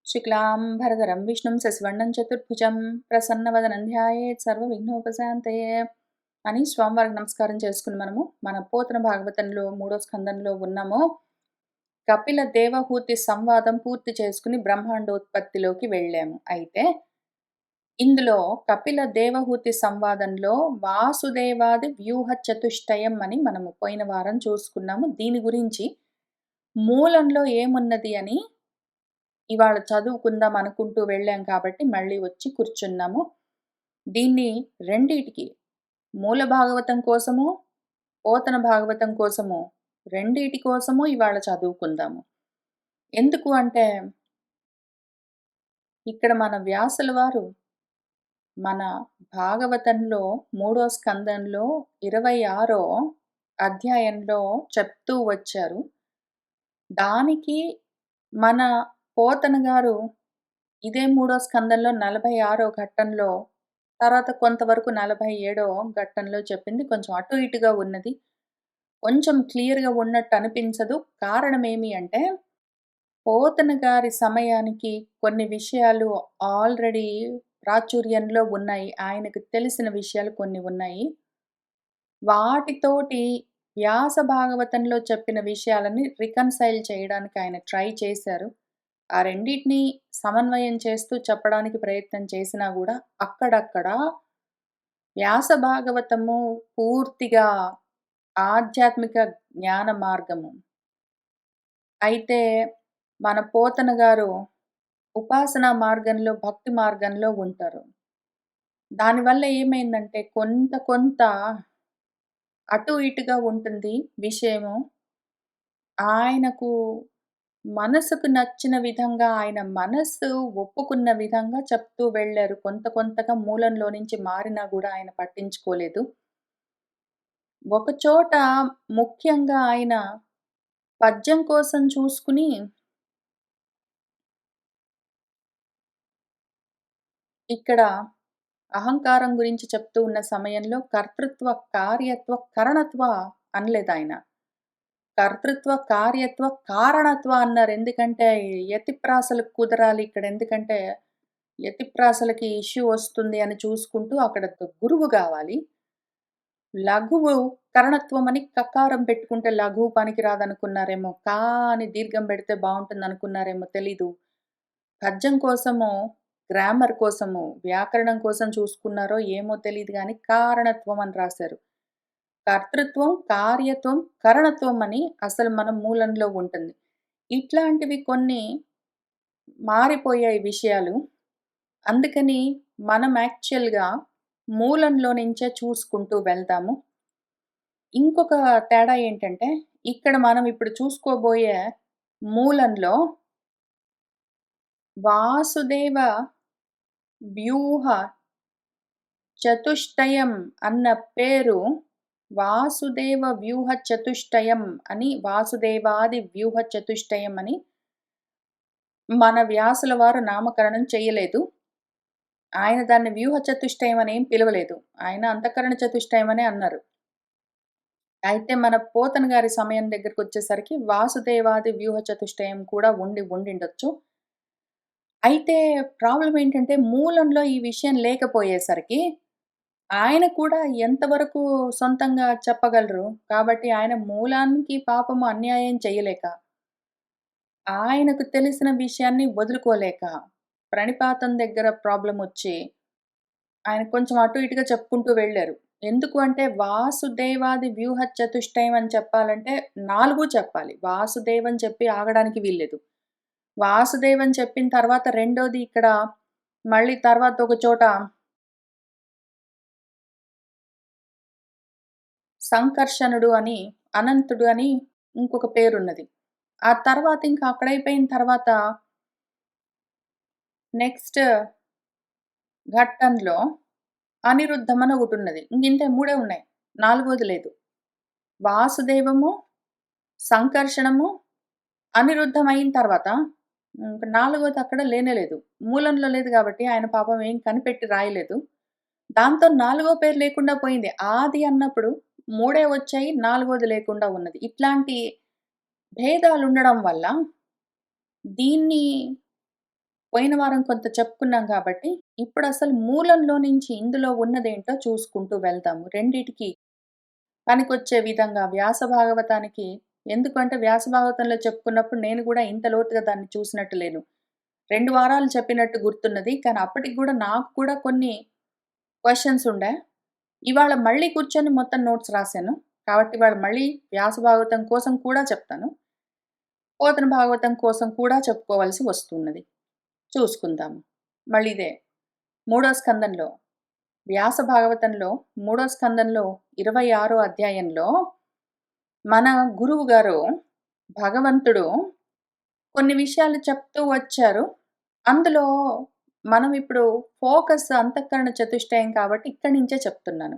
శుక్లాంబరధరం విష్ణుం శశివర్ణం చతుర్భుజం ప్రసన్నవదనం ధ్యాయేత్ సర్వవిఘ్నోపశాంతయే అని స్వామివారికి నమస్కారం చేసుకుని మన పోతన భాగవతంలో 3వ స్కందంలో ఉన్నాము. కపిల దేవహూతి సంవాదం పూర్తి చేసుకుని బ్రహ్మాండోత్పత్తిలోకి వెళ్ళాము. అయితే ఇందులో కపిల దేవహూతి సంవాదంలో వాసుదేవాది వ్యూహ చతుష్టయం అని మనము పోయిన వారం చూసుకున్నాము. దీని గురించి మూలంలో ఏమున్నది అని ఇవాళ చదువుకుందాం అనుకుంటూ వెళ్ళాం కాబట్టి మళ్ళీ వచ్చి కూర్చున్నాము. దీన్ని రెండిటికి మూల భాగవతం కోసము, పోతన భాగవతం కోసము రెండిటి కోసము ఇవాళ చదువుకుందాము. ఎందుకు అంటే ఇక్కడ మన వ్యాసుల వారు మన భాగవతంలో 3వ స్కందంలో 26వ అధ్యాయంలో చెప్తూ వచ్చారు. దానికి మన పోతన గారు ఇదే 3వ స్కందంలో 46వ ఘట్టంలో, తర్వాత కొంతవరకు 47వ ఘట్టంలో చెప్పింది కొంచెం అటు ఇటుగా ఉన్నది. కొంచెం క్లియర్‌గా ఉన్నట్టు అనిపించదు. కారణం ఏమి అంటే, పోతన గారి సమయానికి కొన్ని విషయాలు ఆల్రెడీ ప్రాచుర్యంలో ఉన్నాయి. ఆయనకు తెలిసిన విషయాలు కొన్ని ఉన్నాయి. వాటితోటి వ్యాస భాగవతంలో చెప్పిన విషయాలని రికన్సైల్ చేయడానికి ఆయన ట్రై చేశారు. ఆ రెండిటిని సమన్వయం చేస్తూ చెప్పడానికి ప్రయత్నం చేసినా గూడా అక్కడక్కడ వ్యాస భాగవతము పూర్తిగా ఆధ్యాత్మిక జ్ఞాన మార్గము. అయితే మన పోతన గారు ఉపాసనా మార్గంలో, భక్తి మార్గంలో ఉంటారు. దానివల్ల ఏమైందంటే కొంత అటు ఇటుగా ఉంటుంది విషయము. ఆయనకు మనసుకు నచ్చిన విధంగా, ఆయన మనస్సు ఒప్పుకున్న విధంగా చెప్తూ వెళ్లారు. కొంతగా మూలంలో నుంచి మారినా గూడా ఆయన పట్టించుకోలేదు. ఒకచోట ముఖ్యంగా ఆయన పద్యం కోసం చూసుకుని ఇక్కడ అహంకారం గురించి చెప్తూ ఉన్న సమయంలో కర్తృత్వ, కార్యత్వ, కరణత్వ అనలేదాయన. కర్తృత్వ, కార్యత్వ, కారణత్వ అన్నారు. ఎందుకంటే యతిప్రాసలకు కుదరాలి ఇక్కడ. ఎందుకంటే యతిప్రాసలకి ఇష్యూ వస్తుంది అని చూసుకుంటూ అక్కడ గురువు గావాలి. లఘువు కరణత్వం అని కకారం పెట్టుకుంటే లఘువు పనికిరాదనుకున్నారేమో. అని దీర్ఘం పెడితే బావుంటుందనుకున్నారేమో తెలీదు. పద్యం కోసమో, గ్రామర్ కోసమో, వ్యాకరణం కోసం చూసుకున్నారో ఏమో తెలీదు గానీ కారణత్వం అని రాశారు. కర్తృత్వం, కార్యత్వం, కరణత్వం అని అసలు మన మూలంలో ఉంటుంది. ఇట్లాంటివి కొన్ని మారిపోయాయి విషయాలు. అందుకని మనం యాక్చువల్‌గా మూలంలో నుంచే చూసుకుంటూ వెళ్దాము. ఇంకొక తేడా ఏంటంటే, ఇక్కడ మనం ఇప్పుడు చూసుకోబోయే మూలంలో వాసుదేవ వ్యూహ చతుష్టయం అన్న పేరు వాసుదేవ వ్యూహ చతుష్టయం అని, వాసుదేవాది వ్యూహ చతుష్టయం అని మన వ్యాసుల వారు నామకరణం చేయలేదు. ఆయన దాన్ని వ్యూహ చతుష్టయం అని ఏం పిలవలేదు. ఆయన అంతఃకరణ చతుష్టయం అనే అన్నారు. అయితే మన పోతన గారి సమయం దగ్గరకొచ్చేసరికి వాసుదేవాది వ్యూహ చతుష్టయం కూడా ఉండిండొచ్చు. అయితే ప్రాబ్లమ్ ఏంటంటే మూలంలో ఈ విషయం లేకపోయేసరికి ఆయన కూడా ఎంతవరకు సొంతంగా చెప్పగలరు. కాబట్టి ఆయన మూలానికి పాపము అన్యాయం చేయలేక, ఆయనకు తెలిసిన విషయాన్ని వదులుకోలేక, ప్రణిపాతం దగ్గర ప్రాబ్లమొచ్చి ఆయన కొంచెం అటు ఇటుగా చెప్పుకుంటూ వెళ్లారు. ఎందుకు అంటే వాసుదేవాది వ్యూహ చతుష్టయం అని చెప్పాలంటే 4 చెప్పాలి. వాసుదేవ్ అని చెప్పి ఆగడానికి వీల్లేదు. వాసుదేవ్ అని చెప్పిన తర్వాత రెండోది ఇక్కడ మళ్ళీ తర్వాత ఒక చోట సంకర్షణుడు అని, అనంతుడు అని ఇంకొక పేరున్నది. ఆ తర్వాత ఇంకా అక్కడైపోయిన తర్వాత నెక్స్ట్ ఘట్టంలో అనిరుద్ధం అని ఒకటున్నది. ఇంకింతే 3 ఉన్నాయి. నాలుగోది లేదు. వాసుదేవము, సంకర్షణము, అనిరుద్ధం అయిన తర్వాత ఇంక నాలుగోది అక్కడ లేనే లేదు. మూలంలో లేదు గాబట్టి ఆయన పాపం ఏం కనిపెట్టి రాయలేదు. దాంతో నాలుగో పేరు లేకుండా పోయింది. ఆది అన్నప్పుడు 3 వచ్చాయి. నాలుగోది లేకుండా ఉన్నది. ఇట్లాంటి భేదాలుండడం వల్ల దీన్ని పోయిన వారం కొంత చెప్పుకున్నాం కాబట్టి, ఇప్పుడసలు మూలంలో నుంచి ఇందులో ఉన్నదేంటో చూసుకుంటూ వెళ్దాము. రెండిటికి పనికొచ్చే విధంగా వ్యాస భాగవతానికి ఎందుకంటే వ్యాస భాగవతంలో చెప్పుకున్నప్పుడు నేను గూడా ఇంత లోతుగా దాన్ని చూసినట్టు లేను. 2 వారాలు చెప్పినట్టు గుర్తున్నది. కానీ అప్పటికి గూడా నాకు కూడా కొన్ని క్వెషన్స్ ఉండే. ఇవాళ మళ్ళీ కూర్చొని మొత్తం నోట్స్ రాసాను. కాబట్టి ఇవాళ మళ్ళీ వ్యాస భాగవతం కోసం కూడా చెప్తాను. పోతన భాగవతం కోసం కూడా చెప్పుకోవాల్సి వస్తున్నది. చూసుకుందాము. మళ్ళీ ఇదే మూడో స్కందంలో వ్యాస భాగవతంలో మూడో స్కందంలో 26 అధ్యాయంలో మన గురువుగారు భగవంతుడు కొన్ని విషయాలు చెప్తూ వచ్చారు. అందులో మనం ఇప్పుడు ఫోకస్ అంతఃకరణ చతుష్టయం కాబట్టి ఇక్కడి నుంచే చెప్తున్నాను.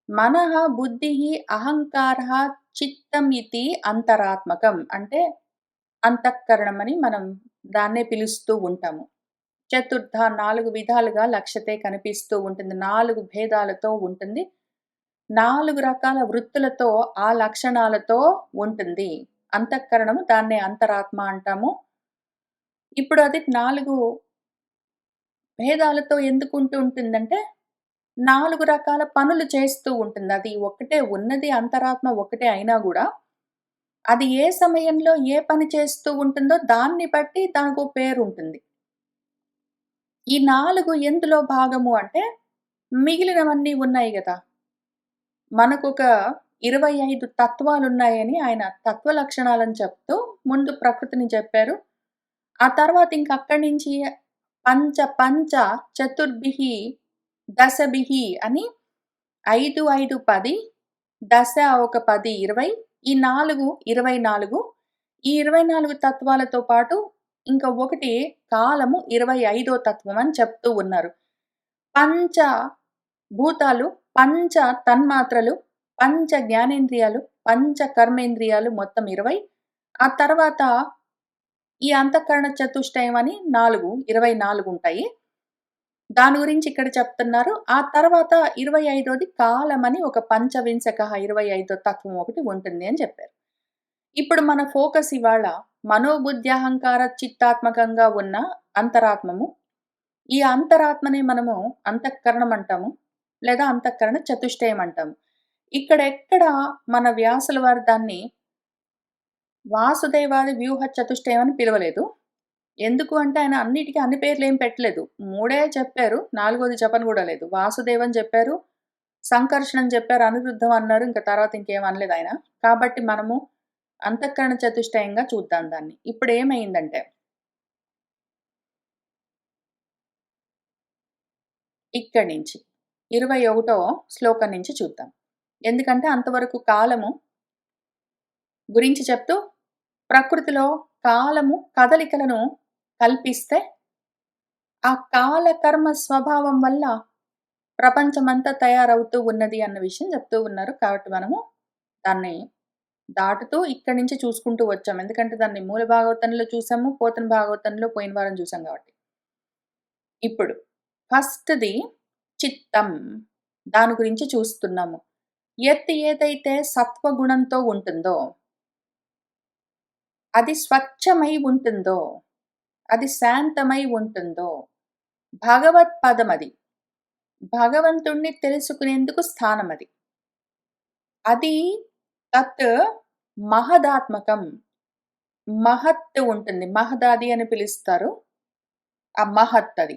మనః బుద్ధిః అహంకారః చిత్తం ఇతి అంతరాత్మకం. అంటే అంతఃకరణం అని మనం దాన్నే పిలుస్తూ ఉంటాము. చతుర్థ 4 విధాలుగా లక్ష్యతే కనిపిస్తూ ఉంటుంది. 4 భేదాలతో ఉంటుంది. 4 రకాల వృత్తులతో ఆ లక్షణాలతో ఉంటుంది. అంతఃకరణము దాన్నే అంతరాత్మ అంటాము. ఇప్పుడు అది 4 భేదాలతో ఎందుకుంటూ ఉంటుందంటే 4 రకాల పనులు చేస్తూ ఉంటుంది. అది ఒక్కటే ఉన్నది అంతరాత్మ ఒకటే అయినా గూడా, అది ఏ సమయంలో ఏ పని చేస్తూ ఉంటుందో దాన్ని బట్టి దానికో పేరుంటుంది. ఈ 4 ఎందులో భాగము అంటే, మిగిలినవన్నీ ఉన్నాయి గదా! మనకొక 25 తత్వాలున్నాయని ఆయన తత్వ లక్షణాలను చెప్తూ ముందు ప్రకృతిని చెప్పారు. ఆ తర్వాత ఇంక అక్కడి నుంచి పంచ చతుర్భిః దశభిః అని 5, 5, 10 దశ ఒక 10, 20 ఈ 4 24 ఈ 24 తత్వాలతో పాటు ఇంకా ఒకటి కాలము 25వ తత్వం అని చెప్తూ ఉన్నారు. పంచ భూతాలు, పంచ తన్మాత్రలు, పంచ జ్ఞానేంద్రియాలు, పంచ కర్మేంద్రియాలు మొత్తం 20. ఆ తర్వాత ఈ అంతఃకరణ చతుష్టయం అని 24 ఉంటాయి. దాని గురించి ఇక్కడ చెప్తున్నారు. ఆ తర్వాత 25ది కాలమని ఒక పంచవింశకః 25దో తత్వం ఒకటి ఉంటుంది అని చెప్పారు. ఇప్పుడు మన ఫోకస్ ఇవాళ మనోబుద్ధ్యహంకార చిత్తాత్మకంగా ఉన్న అంతరాత్మము. ఈ అంతరాత్మనే మనము అంతఃకరణం అంటాము. లేదా అంతఃకరణ చతుష్టయం అంటాము. ఇక్కడెక్కడ మన వ్యాసుల వారు దాన్ని వాసుదేవాది వ్యూహ చతుష్టయం అని పిలవలేదు. ఎందుకు అంటే ఆయన అన్నిటికి అన్ని పేర్లేం పెట్టలేదు. 3 చెప్పారు. 4వది చెప్పను గూడా లేదు. వాసుదేవని చెప్పారు, సంకర్షణం చెప్పారు, అనిరుద్ధం అన్నారు. ఇంక తర్వాత ఇంకేం అనలేదు ఆయన. కాబట్టి మనము అంతఃకరణ చతుష్టయంగా చూద్దాం దాన్ని. ఇప్పుడేమైందంటే ఇక్కడి నుంచి 21వ శ్లోకం నుంచి చూద్దాం. ఎందుకంటే అంతవరకు కాలము గురించి చెప్తూ ప్రకృతిలో కాలము కదలికలను కల్పిస్తే ఆ కాలకర్మ స్వభావం వల్ల ప్రపంచమంతా తయారవుతూ ఉన్నది అన్న విషయం చెప్తూ ఉన్నారు. కాబట్టి మనము దాన్ని దాటుతూ ఇక్కడి నుంచి చూసుకుంటూ వచ్చాం. ఎందుకంటే దాన్ని మూల భాగవతంలో చూసాము, పోతన భాగవతంలో పోయిన వారం చూసాం కాబట్టి. ఇప్పుడు ఫస్ట్‌ది చిత్తం. దాని గురించి చూస్తున్నాము. ఏదైతే సత్వగుణంతో ఉంటుందో, అది స్వచ్ఛమై ఉంటుందో, అది శాంతమై ఉంటుందో, భగవత్పదమది. భగవంతుణ్ణి తెలుసుకునేందుకు స్థానమది. అది తత్ మహదాత్మకం. మహత్ ఉంటుంది. మహదాది అని పిలుస్తారు. ఆ మహత్ అది.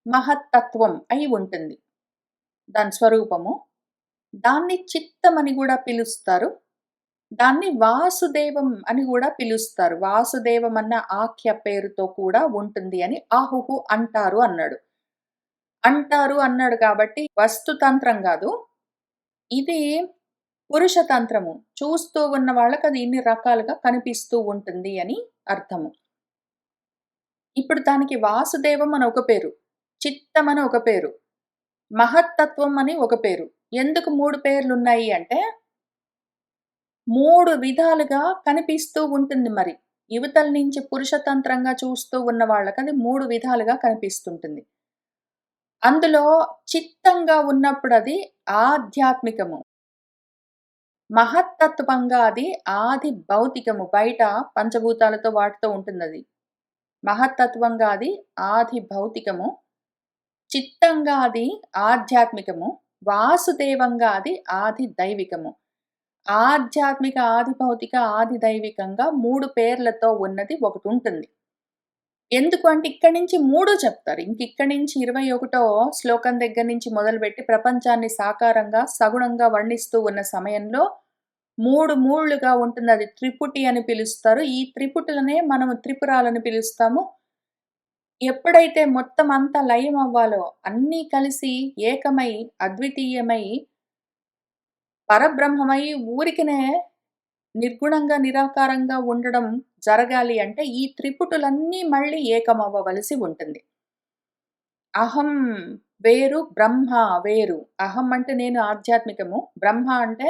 మహత్తత్వం అయి ఉంటుంది. దాని స్వరూపము. దాన్ని చిత్తమని గూడా పిలుస్తారు. దాన్ని వాసుదేవం అని గూడా పిలుస్తారు. వాసుదేవం అన్న ఆఖ్య పేరుతో కూడా ఉంటుంది అని ఆహుహు అంటారు అన్నాడు. అంటారు అన్నాడు కాబట్టి వస్తుతంత్రం గాదు. ఇది పురుషతంత్రము. చూస్తూ ఉన్న వాళ్ళకది ఇన్ని రకాలుగా కనిపిస్తూ ఉంటుంది అని అర్థము. ఇప్పుడు దానికి వాసుదేవం అని ఒక పేరు. చిత్తం అని ఒక పేరు. మహత్తత్వం అని ఒక పేరు. ఎందుకు 3 పేర్లున్నాయి అంటే 3 విధాలుగా కనిపిస్తూ ఉంటుంది మరి. యువతల నుంచి పురుషతంత్రంగా చూస్తూ ఉన్న వాళ్ళకది 3 విధాలుగా కనిపిస్తుంటుంది. అందులో చిత్తంగా ఉన్నప్పుడది ఆధ్యాత్మికము. మహత్తత్వంగా అది ఆది భౌతికము. బయట పంచభూతాలతో వాటితో ఉంటుందది. మహత్తత్వంగా అది ఆది భౌతికము. చిత్తంగా అది ఆధ్యాత్మికము. వాసుదేవంగా అది ఆది దైవికము. ఆధ్యాత్మిక, ఆది భౌతిక, ఆది దైవికంగా 3 పేర్లతో ఉన్నది ఒకటుంటుంది. ఎందుకు అంటే ఇక్కడి నుంచి 3 చెప్తారు. ఇక్కడి నుంచి 21 శ్లోకం దగ్గర నుంచి మొదలుపెట్టి ప్రపంచాన్ని సాకారంగా, సగుణంగా వర్ణిస్తూ ఉన్న సమయంలో 3 మూళ్ళుగా ఉంటుంది. అది త్రిపుటి అని పిలుస్తారు. ఈ త్రిపుటులనే మనము త్రిపురాలని పిలుస్తాము. ఎప్పుడైతే మొత్తం అంతా లయం అవ్వాలో, అన్నీ కలిసి ఏకమై, అద్వితీయమై, పరబ్రహ్మమై ఊరికినే నిర్గుణంగా, నిరాకారంగా ఉండడం జరగాలి అంటే ఈ త్రిపుటులన్నీ మళ్ళీ ఏకమవ్వవలసి ఉంటుంది. అహం వేరు, బ్రహ్మ వేరు. అహం అంటే నేను ఆధ్యాత్మికము. బ్రహ్మ అంటే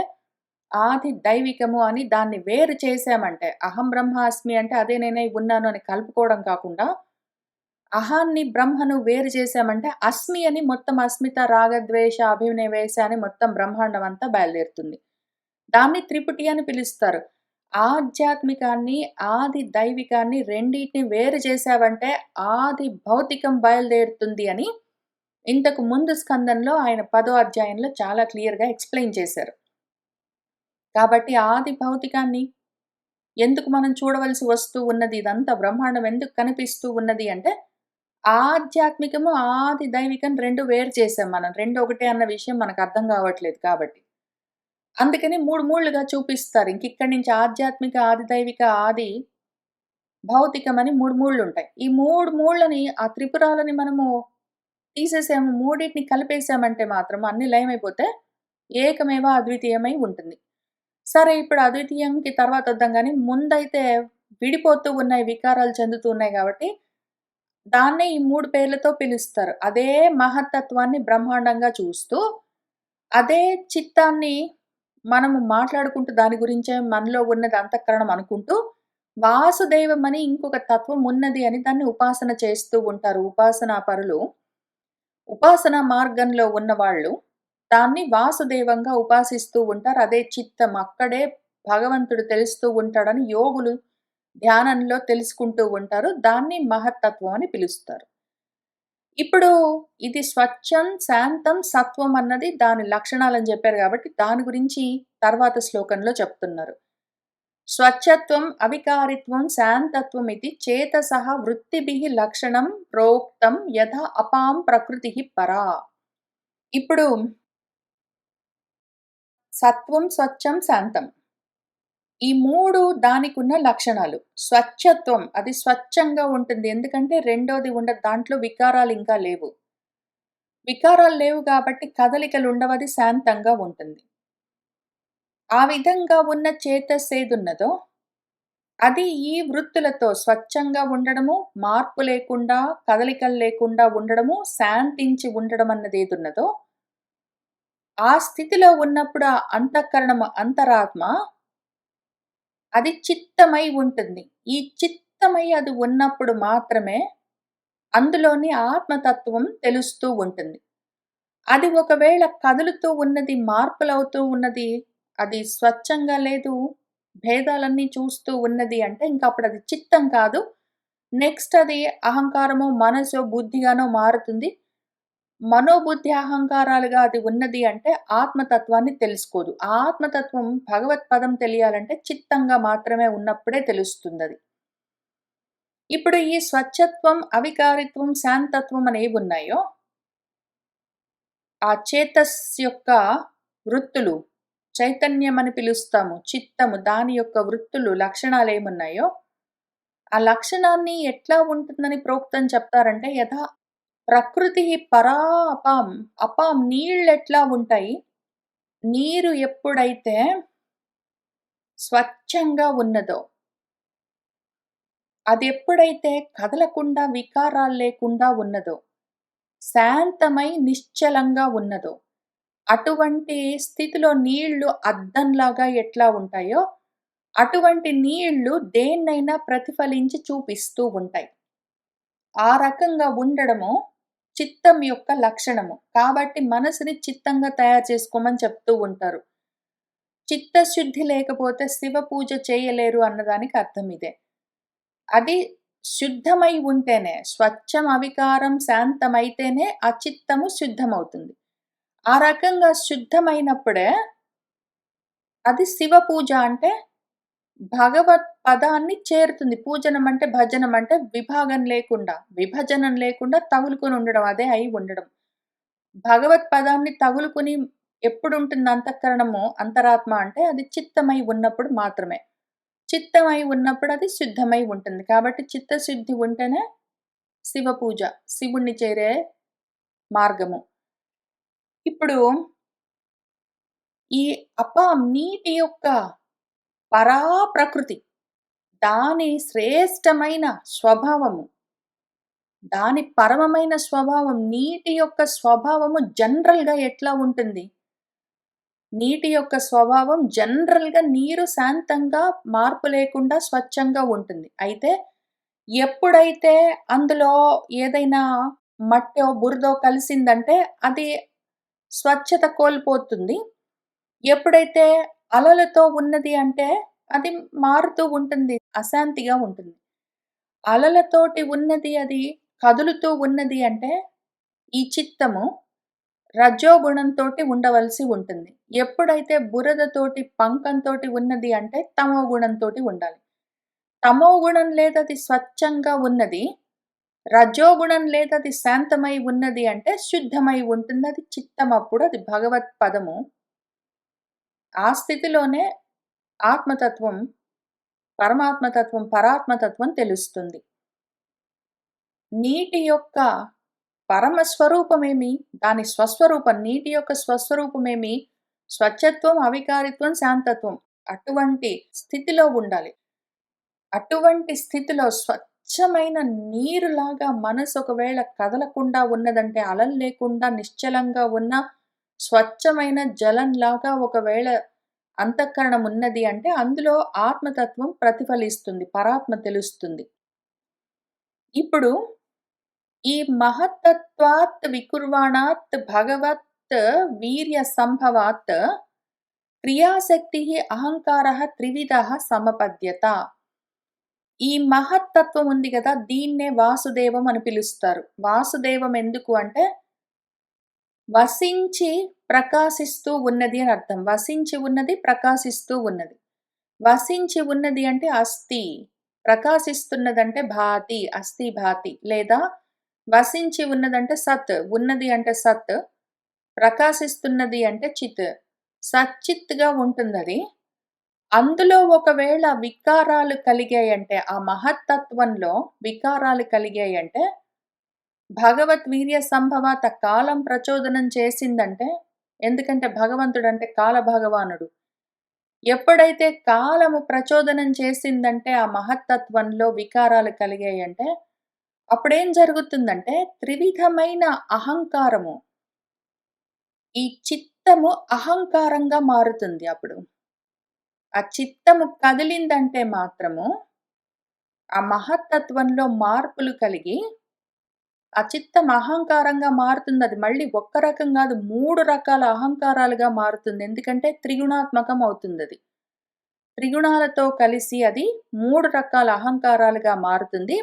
ఆది దైవికము అని దాన్ని వేరు చేశామంటే, అహం బ్రహ్మాస్మి అంటే అదే నేనై ఉన్నాను అని కలుపుకోవడం కాకుండా, అహాన్ని, బ్రహ్మను వేరు చేశామంటే అస్మి అని మొత్తం అస్మిత, రాగద్వేష, అభినివేశ అని మొత్తం బ్రహ్మాండం అంతా బయలుదేరుతుంది. దాన్ని త్రిపుటి అని పిలుస్తారు. ఆధ్యాత్మికాన్ని, ఆది దైవికాన్ని రెండిటిని వేరు చేశావంటే ఆది భౌతికం బయలుదేరుతుంది అని ఇంతకు ముందు స్కందంలో ఆయన 10వ అధ్యాయంలో చాలా క్లియర్‌గా ఎక్స్‌ప్లెయిన్ చేశారు. కాబట్టి ఆది భౌతికాన్ని ఎందుకు మనం చూడవలసి వస్తూ ఉన్నది? ఇదంతా బ్రహ్మాండం ఎందుకు కనిపిస్తూ ఉన్నది అంటే, ఆధ్యాత్మికము, ఆది దైవికం 2 వేరు చేసాం మనం. 2 ఒకటే అన్న విషయం మనకు అర్థం కావట్లేదు కాబట్టి. అందుకని 3 మూళ్ళుగా చూపిస్తారు. ఇక్కడి నుంచి ఆధ్యాత్మిక, ఆది దైవిక, ఆది భౌతికమని 3 మూళ్ళుంటాయి. ఈ 3 మూళ్ళని ఆ త్రిపురాలని మనము తీసేసాము. మూడిటిని కలిపేసామంటే మాత్రం అన్నీ లయమైపోతే ఏకమేవ అద్వితీయమై ఉంటుంది. సరే ఇప్పుడు అద్వితీయంకి తర్వాతొద్దాం గానీ, ముందైతే విడిపోతూ ఉన్నాయి, వికారాలు చెందుతూ ఉన్నాయి గాబట్టి, దాన్నే ఈ 3 పేర్లతో పిలుస్తారు. అదే మహత్తత్వాన్ని బ్రహ్మాండంగా చూస్తూ, అదే చిత్తాన్ని మనము మాట్లాడుకుంటూ దాని గురించే మనలో ఉన్నది అంతఃకరణం అనుకుంటూ, వాసుదైవం అని ఇంకొక తత్వం ఉన్నది అని దాన్ని ఉపాసన చేస్తూ ఉంటారు. ఉపాసనా పరులు. ఉపాసనా మార్గంలో ఉన్నవాళ్ళు దాన్ని వాసుదేవంగా ఉపాసిస్తూ ఉంటారు. అదే చిత్తం. అక్కడే భగవంతుడు తెలుస్తూ ఉంటాడని యోగులు ధ్యానంలో తెలుసుకుంటూ ఉంటారు. దాన్ని మహత్తత్వం అని పిలుస్తారు. ఇప్పుడు ఇది స్వచ్ఛం, శాంతం, సత్వం అన్నది దాని లక్షణాలని చెప్పారు కాబట్టి దాని గురించి తర్వాత శ్లోకంలో చెప్తున్నారు. స్వచ్ఛత్వం, అవికారిత్వం, శాంతత్వం ఇది చేతసః వృత్తిభిః లక్షణం ప్రోక్తం యథా అపాం ప్రకృతిః పరా. ఇప్పుడు సత్వం, స్వచ్ఛం, శాంతం. ఈ 3 దానికున్న లక్షణాలు. స్వచ్ఛత్వం అది స్వచ్ఛంగా ఉంటుంది. ఎందుకంటే రెండోది ఉండదు. దాంట్లో వికారాలు ఇంకా లేవు. వికారాలు లేవు కాబట్టి కదలికలుండవు. అది శాంతంగా ఉంటుంది. ఆ విధంగా ఉన్న చేతస్సేదున్నదో అది ఈ వృత్తులతో స్వచ్ఛంగా ఉండడము, మార్పు లేకుండా, కదలికలు లేకుండా ఉండడము, శాంతించి ఉండడం అన్నదేదున్నదో, ఆ స్థితిలో ఉన్నప్పుడు ఆ అంతఃకరణము అంతరాత్మ అది చిత్తమై ఉంటుంది. ఈ చిత్తమై అది ఉన్నప్పుడు మాత్రమే అందులోని ఆత్మతత్వం తెలుస్తూ ఉంటుంది. అది ఒకవేళ కదులుతూ ఉన్నది, మార్పులవుతూ ఉన్నది, అది స్వచ్ఛంగా లేదు, భేదాలన్నీ చూస్తూ ఉన్నది అంటే ఇంకప్పుడది చిత్తం కాదు. నెక్స్ట్ అది అహంకారమో, మనసో, బుద్ధిగానో మారుతుంది. మనోబుద్ధి అహంకారాలుగా అది ఉన్నది అంటే ఆత్మతత్వాన్ని తెలుసుకోదు. ఆ ఆత్మతత్వం భగవత్పదం తెలియాలంటే చిత్తంగా మాత్రమే ఉన్నప్పుడే తెలుస్తుందది. ఇప్పుడు ఈ స్వచ్ఛత్వం, అవికారిత్వం, శాంతత్వం అనేవున్నాయో, ఆ చేతస్ యొక్క వృత్తులు, చైతన్యం అని పిలుస్తాము. చిత్తము దాని యొక్క వృత్తులు, లక్షణాలేమున్నాయో, ఆ లక్షణాన్ని ఎట్లా ఉంటుందని ప్రోక్తం చెప్తారంటే యథా ప్రకృతి పరా అపాం. అపాం నీళ్ళెట్లా ఉంటాయి? నీరు ఎప్పుడైతే స్వచ్ఛంగా ఉన్నదో, అదెప్పుడైతే కదలకుండా, వికారాలు లేకుండా ఉన్నదో, శాంతమై నిశ్చలంగా ఉన్నదో, అటువంటి స్థితిలో నీళ్లు అద్దంలాగా ఎట్లా ఉంటాయో, అటువంటి నీళ్లు దేన్నైనా ప్రతిఫలించి చూపిస్తూ ఉంటాయి. ఆ రకంగా ఉండడము చిత్తం యొక్క లక్షణము. కాబట్టి మనసుని చిత్తంగా తయారు చేసుకోమని చెప్తూ ఉంటారు. చిత్తశుద్ధి లేకపోతే శివ పూజ చేయలేరు అన్నదానికి అర్థం ఇదే. అది శుద్ధమై ఉంటేనే, స్వచ్ఛం, అవికారం, శాంతమైతేనే ఆ చిత్తము శుద్ధమవుతుంది. ఆ రకంగా శుద్ధమైనప్పుడే అది శివ పూజ అంటే భగవత్ పదాన్ని చేరుతుంది. పూజనం అంటే, భజనం అంటే విభాగం లేకుండా, విభజనం లేకుండా తగులుకొని ఉండడం. అదే అయి ఉండడం. భగవత్ పదాన్ని తగులుకొని ఎప్పుడుంటుంది అంతఃకరణము, అంతరాత్మ అంటే అది చిత్తమై ఉన్నప్పుడు మాత్రమే. చిత్తమై ఉన్నప్పుడు అది శుద్ధమై ఉంటుంది. కాబట్టి చిత్తశుద్ధి ఉంటేనే శివ పూజ, శివుణ్ణి చేరే మార్గము. ఇప్పుడు ఈ నీటి యొక్క పరాప్రకృతి, దాని శ్రేష్టమైన స్వభావము, దాని పరమమైన స్వభావం, నీటి యొక్క స్వభావము జనరల్‌గా ఎట్లా ఉంటుంది? నీటి యొక్క స్వభావం జనరల్‌గా నీరు శాంతంగా, మార్పు లేకుండా స్వచ్ఛంగా ఉంటుంది. అయితే ఎప్పుడైతే అందులో ఏదైనా మట్టో, బురదో కలిసిందంటే అది స్వచ్ఛత కోల్పోతుంది. ఎప్పుడైతే అలలతో ఉన్నది అంటే అది మారుతూ ఉంటుంది. అశాంతిగా ఉంటుంది. అలలతోటి ఉన్నది, అది కదులుతూ ఉన్నది అంటే ఈ చిత్తము రజోగుణంతోటి ఉండవలసి ఉంటుంది. ఎప్పుడైతే బురదతోటి, పంకంతోటి ఉన్నది అంటే తమో గుణంతోటి ఉండాలి. తమో గుణం లేదది స్వచ్ఛంగా ఉన్నది. రజోగుణం లేదది శాంతమై ఉన్నది అంటే శుద్ధమై ఉంటుంది. అది చిత్తమప్పుడు అది భగవత్ పదము. ఆ స్థితిలోనే ఆత్మతత్వం, పరమాత్మతత్వం, పరాత్మతత్వం తెలుస్తుంది. నీటి యొక్క పరమ స్వరూపమేమి? దాని స్వస్వరూపం, నీటి యొక్క స్వస్వరూపమేమి? స్వచ్ఛత్వం, అవికారిత్వం, శాంతత్వం. అటువంటి స్థితిలో ఉండాలి. అటువంటి స్థితిలో స్వచ్ఛమైన నీరులాగా మనసు ఒకవేళ కదలకుండా ఉన్నదంటే, అలలు లేకుండా నిశ్చలంగా ఉన్న స్వచ్ఛమైన జలంలాగా ఒకవేళ అంతఃకరణం ఉన్నది అంటే, అందులో ఆత్మతత్వం ప్రతిఫలిస్తుంది. పరాత్మ తెలుస్తుంది. ఇప్పుడు ఈ మహత్తత్వాత్ వికుర్వాణాత్ భగవత్ వీర్య సంభవాత్ క్రియాశక్తి అహంకారః త్రివిధః సమపద్యత. ఈ మహత్తత్వం ఉంది గదా! దీన్నే వాసుదేవం అని పిలుస్తారు. వాసుదేవం ఎందుకు అంటే వసించి ప్రకాశిస్తూ ఉన్నది అని అర్థం. వసించి ఉన్నది, ప్రకాశిస్తూ ఉన్నది. వసించి ఉన్నది అంటే అస్థి. ప్రకాశిస్తున్నదంటే భాతి, అస్థి భాతి. లేదా వసించి ఉన్నదంటే సత్. ఉన్నది అంటే సత్. ప్రకాశిస్తున్నది అంటే చిత్. సచ్చిత్‌గా ఉంటుందది. అందులో ఒకవేళ వికారాలు కలిగాయంటే, ఆ మహత్తత్వంలో వికారాలు కలిగాయంటే, భగవత్ వీర్య సంభవాత కాలం ప్రచోదనం చేసిందంటే, ఎందుకంటే భగవంతుడంటే కాల భగవానుడు. ఎప్పుడైతే కాలము ప్రచోదనం చేసిందంటే, ఆ మహత్తత్వంలో వికారాలు కలిగాయంటే, అప్పుడేం జరుగుతుందంటే, త్రివిధమైన అహంకారము, ఈ చిత్తము అహంకారంగా మారుతుంది అప్పుడు. ఆ చిత్తము కదిలిందంటే మాత్రము, ఆ మహత్తత్వంలో మార్పులు కలిగి, ఆ చిత్తం అహంకారంగా మారుతుందది. మళ్ళీ ఒక్క రకం గాదు, 3 రకాల అహంకారాలుగా మారుతుంది. ఎందుకంటే త్రిగుణాత్మకం అవుతుందది. త్రిగుణాలతో కలిసి అది 3 రకాల అహంకారాలుగా మారుతుంది.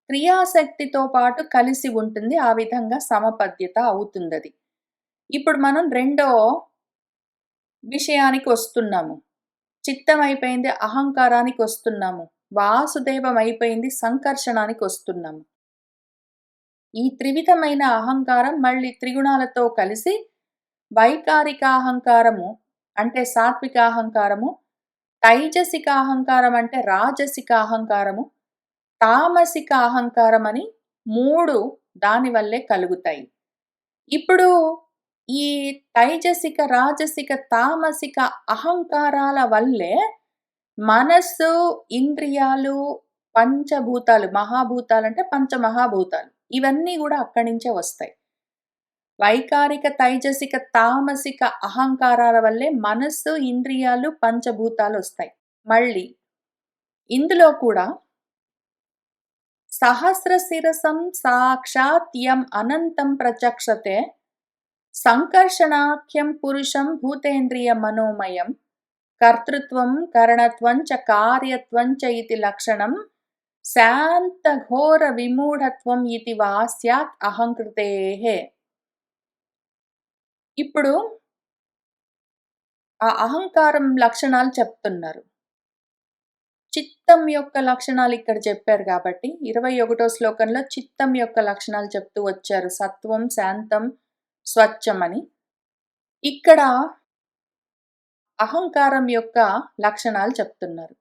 క్రియాశక్తితో పాటు కలిసి ఉంటుంది. ఆ విధంగా సమపద్యత అవుతుందది. ఇప్పుడు మనం రెండో విషయానికొస్తున్నాము. చిత్తమైపోయింది, అహంకారానికొస్తున్నాము. వాసుదేవం అయిపోయింది, సంకర్షణానికొస్తున్నాము. ఈ త్రివిధమైన అహంకారం మళ్ళీ త్రిగుణాలతో కలిసి వైకారిక అహంకారము అంటే సాత్విక అహంకారము, తైజసిక అహంకారం అంటే రాజసిక అహంకారము, తామసిక అహంకారం అని 3 దాని వల్లే కలుగుతాయి. ఇప్పుడు ఈ తైజసిక, రాజసిక, తామసిక అహంకారాల వల్లే మనస్సు, ఇంద్రియాలు, పంచభూతాలు, మహాభూతాలంటే పంచమహాభూతాలు. ఇవన్నీ గూడా అక్కడి నుంచే వస్తాయి. వైకారిక, తైజసిక, తామసిక అహంకారాల వల్లే మనస్సు, ఇంద్రియాలు, పంచభూతాలొస్తాయి. మళ్ళీ ఇందులో కూడా సహస్రశిరసం సాక్షాత్ యం అనంతం ప్రచక్షతే సంకర్షణాఖ్యం పురుషం భూతేంద్రియ మనోమయం కర్తృత్వం, కరణత్వం చ కార్యత్వం చ ఇతి లక్షణం శాంతఘోర విమూఢత్వం ఇతి వా స్యాత్ అహంకృతేః. ఇప్పుడు ఆ అహంకారం లక్షణాలు చెప్తున్నారు. చిత్తం యొక్క లక్షణాలు ఇక్కడ చెప్పారు కాబట్టి 21 శ్లోకంలో చిత్తం యొక్క లక్షణాలు చెప్తూ వచ్చారు. సత్వం, శాంతం, స్వచ్ఛం అని. ఇక్కడ అహంకారం యొక్క లక్షణాలు చెప్తున్నారు.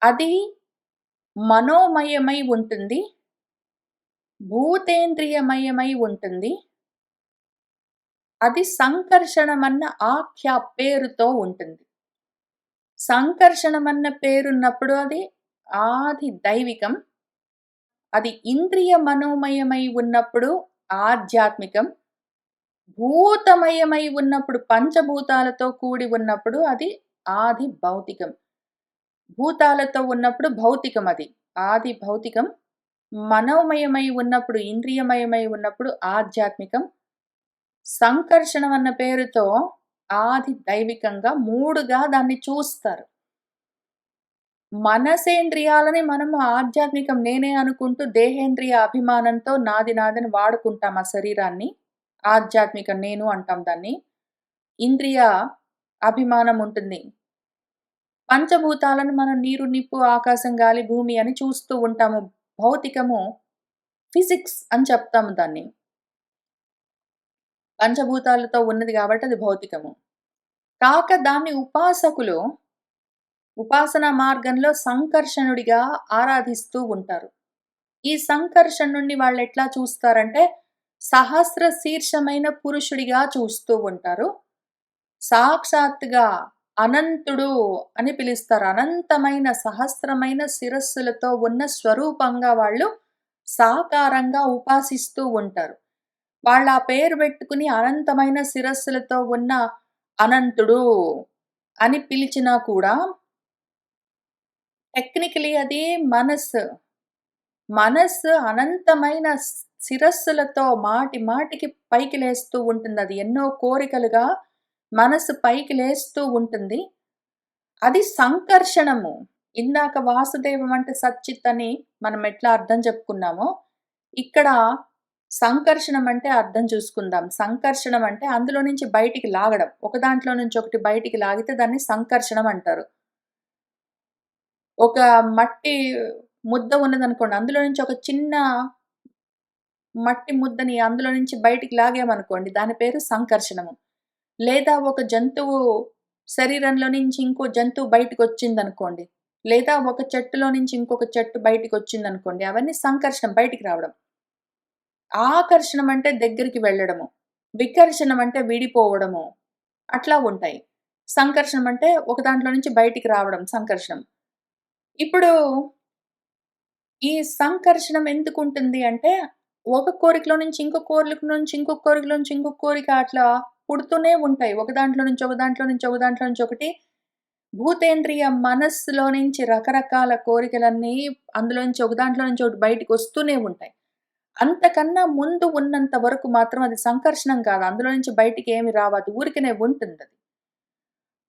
అది మనోమయమై ఉంటుంది. భూతేంద్రియమయమై ఉంటుంది. అది సంకర్షణమన్న ఆఖ్య పేరుతో ఉంటుంది. సంకర్షణమన్న పేరున్నప్పుడు అది ఆది దైవికం. అది ఇంద్రియ మనోమయమై ఉన్నప్పుడు ఆధ్యాత్మికం. భూతమయమై ఉన్నప్పుడు పంచభూతాలతో కూడి ఉన్నప్పుడు అది ఆది భౌతికం. భూతాలతో ఉన్నప్పుడు భౌతికం అది. ఆది భౌతికం. మనోమయమై ఉన్నప్పుడు, ఇంద్రియమయమై ఉన్నప్పుడు ఆధ్యాత్మికం. సంకర్షణం అన్న పేరుతో ఆది దైవికంగా 3గా దాన్ని చూస్తారు. మనసేంద్రియాలని మనము ఆధ్యాత్మికం నేనే అనుకుంటూ దేహేంద్రియ అభిమానంతో నాది నాదని వాడుకుంటాం ఆ శరీరాన్ని. ఆధ్యాత్మికం నేను అంటాం దాన్ని. ఇంద్రియ అభిమానం ఉంటుంది. పంచభూతాలను మనం నీరు, నిప్పు, ఆకాశం, గాలి, భూమి అని చూస్తూ ఉంటాము. భౌతికము ఫిజిక్స్ అని చెప్తాము దాన్ని. పంచభూతాలతో ఉన్నది కాబట్టి అది భౌతికము. కాక దాన్ని ఉపాసకులు ఉపాసనా మార్గంలో సంకర్షణుడిగా ఆరాధిస్తూ ఉంటారు. ఈ సంకర్షణుడిని వాళ్ళెట్లా చూస్తారంటే సహస్ర శీర్షమైన పురుషుడిగా చూస్తూ ఉంటారు. సాక్షాత్తుగా అనంతుడు అని పిలుస్తారు. అనంతమైన సహస్రమైన శిరస్సులతో ఉన్న స్వరూపంగా వాళ్ళు సాకారంగా ఉపాసిస్తూ ఉంటారు. వాళ్ళా పేరు పెట్టుకుని అనంతమైన శిరస్సులతో ఉన్న అనంతుడు అని పిలిచినా కూడా టెక్నికలీ అది మనస్సు. మనస్సు అనంతమైన శిరస్సులతో మాటి మాటికి పైకి లేస్తూ ఉంటుంది. అది ఎన్నో కోరికలుగా మనస్సు పైకి లేస్తూ ఉంటుంది. అది సంకర్షణము. ఇందాక వాసుదేవం అంటే సచ్చిత్ అని మనం ఎట్లా అర్థం చెప్పుకున్నామో, ఇక్కడ సంకర్షణం అంటే అర్థం చూసుకుందాం. సంకర్షణం అంటే అందులో నుంచి బయటికి లాగడం. ఒక దాంట్లో నుంచి ఒకటి బయటికి లాగితే దాన్ని సంకర్షణం అంటారు. ఒక మట్టి ముద్ద ఉన్నదనుకోండి. అందులో నుంచి ఒక చిన్న మట్టి ముద్దని అందులో నుంచి బయటికి లాగామనుకోండి. దాని పేరు సంకర్షణము. లేదా ఒక జంతువు శరీరంలో నుంచి ఇంకో జంతువు బయటికొచ్చిందనుకోండి. లేదా ఒక చెట్టులో నుంచి ఇంకొక చెట్టు బయటికొచ్చిందనుకోండి. అవన్నీ సంకర్షణం బయటికి రావడం. ఆకర్షణం అంటే దగ్గరికి వెళ్ళడము. వికర్షణం అంటే విడిపోవడము. అట్లా ఉంటాయి. సంకర్షణం అంటే ఒక దాంట్లో నుంచి బయటికి రావడం సంకర్షణం. ఇప్పుడు ఈ సంకర్షణం ఎందుకుంటుంది అంటే, ఒక కోరికలో నుంచి ఇంకో కోరిక నుంచి ఇంకొక కోరికలో నుంచి ఇంకొక కోరిక అట్లా పుడుతూనే ఉంటాయి. ఒక దాంట్లో నుంచి ఒక దాంట్లో నుంచి ఒక దాంట్లో నుంచి ఒకటి భూతేంద్రియ మనస్సులో నుంచి రకరకాల కోరికలన్నీ అందులోంచి ఒక దాంట్లో నుంచి ఒకటి బయటికొస్తూనే ఉంటాయి. అంతకన్నా ముందు ఉన్నంత వరకు మాత్రం అది సంకర్షణం కాదు. అందులో నుంచి బయటికి ఏమి రావదు. ఊరికనే ఉంటుందది.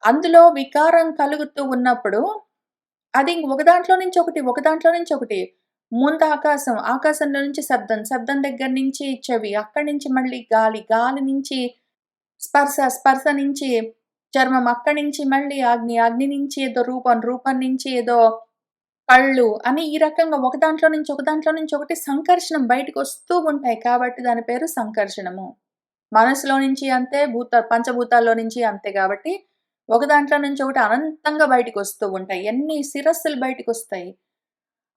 అందులో వికారం కలుగుతూ ఉన్నప్పుడు అది ఒక దాంట్లో నుంచి ఒకటి, ఒక దాంట్లో నుంచి ఒకటి. ముందు ఆకాశం, ఆకాశంలో నుంచి శబ్దం, శబ్దం దగ్గర నుంచి చెవి, అక్కడి నుంచి మళ్ళీ గాలి, గాలి నుంచి స్పర్శ, స్పర్శ నుంచి చర్మం, అక్కడి నుంచి మళ్ళీ అగ్ని, అగ్ని నుంచి ఏదో రూపం, రూపం నుంచి ఏదో కళ్ళు అని ఈ రకంగా ఒక దాంట్లో నుంచి ఒక దాంట్లో నుంచి ఒకటి సంకర్షణం బయటికొస్తూ ఉంటాయి. కాబట్టి దాని పేరు సంకర్షణము. మనసులో నుంచి అంతే, పంచభూతాల్లో నుంచి అంతే గాబట్టి ఒక దాంట్లో నుంచి ఒకటి అనంతంగా బయటికొస్తూ ఉంటాయి. ఎన్ని శిరస్సులు బయటికొస్తాయి.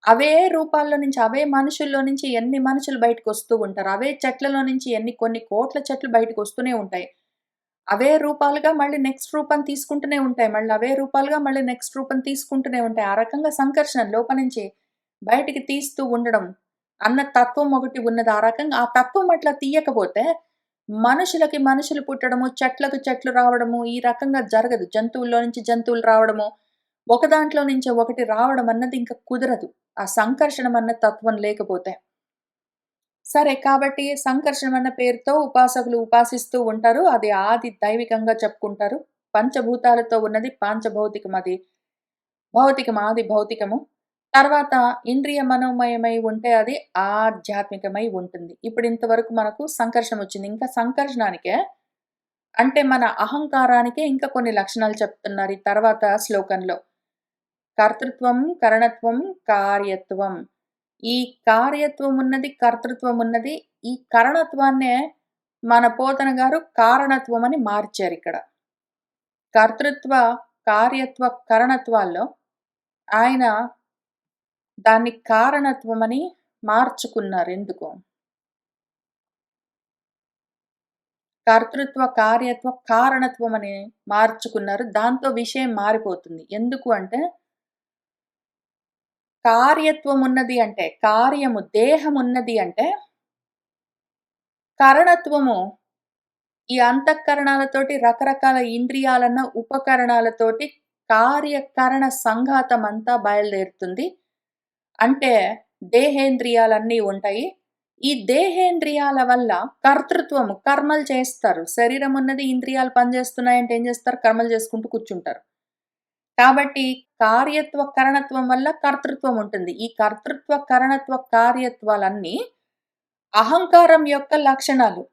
అవే రూపాల్లో నుంచి, అవే మనుషుల్లో నుంచి ఎన్ని మనుషులు బయటికొస్తూ ఉంటారు. అవే చెట్లలో నుంచి కొన్ని కోట్ల చెట్లు బయటికొస్తూనే ఉంటాయి. అవే రూపాలుగా మళ్ళీ నెక్స్ట్ రూపం తీసుకుంటూనే ఉంటాయి. మళ్ళీ అవే రూపాలుగా మళ్ళీ నెక్స్ట్ రూపం తీసుకుంటూనే ఉంటాయి. ఆ రకంగా సంకర్షణ లోపల నుంచి బయటికి తీస్తూ ఉండడం అన్న తత్వం ఒకటి ఉన్నది. ఆ రకంగా ఆ తత్వం అట్లా తీయకపోతే మనుషులకి మనుషులు పుట్టడము, చెట్లకు చెట్లు రావడము ఈ రకంగా జరగదు. జంతువుల్లో నుంచి జంతువులు రావడము, ఒక దాంట్లో నుంచి ఒకటి రావడం అన్నది ఇంక కుదరదు. ఆ సంకర్షణం అన్న తత్వం లేకపోతే. సరే కాబట్టి సంకర్షణం అన్న పేరుతో ఉపాసకులు ఉపాసిస్తూ ఉంటారు. అది ఆది దైవికంగా చెప్పుకుంటారు. పంచభూతాలతో ఉన్నది పాంచభౌతికం అది. భౌతికం ఆది భౌతికము. తర్వాత ఇంద్రియ మనోమయమై ఉంటే అది ఆధ్యాత్మికమై ఉంటుంది. ఇప్పుడు ఇంతవరకు మనకు సంకర్షణ వచ్చింది. ఇంకా సంకర్షణానికే అంటే మన అహంకారానికే ఇంకా కొన్ని లక్షణాలు చెప్తున్నారు ఈ తర్వాత శ్లోకంలో. కర్తృత్వం, కరణత్వం, కార్యత్వం. ఈ కార్యత్వం ఉన్నది, కర్తృత్వం ఉన్నది. ఈ కరణత్వాన్నే మన పోతన గారు కారణత్వం అని మార్చారిక్కడ. కర్తృత్వ, కార్యత్వ, కరణత్వాల్లో ఆయన దాన్ని కారణత్వమని మార్చుకున్నారు. ఎందుకో? కర్తృత్వ, కార్యత్వ, కారణత్వం అని మార్చుకున్నారు. దాంతో విషయం మారిపోతుంది. ఎందుకు అంటే కార్యత్వం ఉన్నది అంటే, కార్యము దేహమున్నది అంటే, కరణత్వము ఈ అంతఃకరణాలతోటి రకరకాల ఇంద్రియాలన్న ఉపకరణాలతోటి కార్యకరణ సంఘాతమంతా బయలుదేరుతుంది. అంటే దేహేంద్రియాలన్నీ ఉంటాయి. ఈ దేహేంద్రియాల వల్ల కర్తృత్వము కర్మలు చేస్తారు. శరీరం ఉన్నది, ఇంద్రియాలు పనిచేస్తున్నాయంటే ఏం చేస్తారు? కర్మలు చేసుకుంటూ కూర్చుంటారు. కాబట్టి కార్యత్వ, కరణత్వం వల్ల కర్తృత్వం ఉంటుంది. ఈ కర్తృత్వ, కరణత్వ, కార్యత్వాలన్నీ అహంకారం యొక్క లక్షణాలు.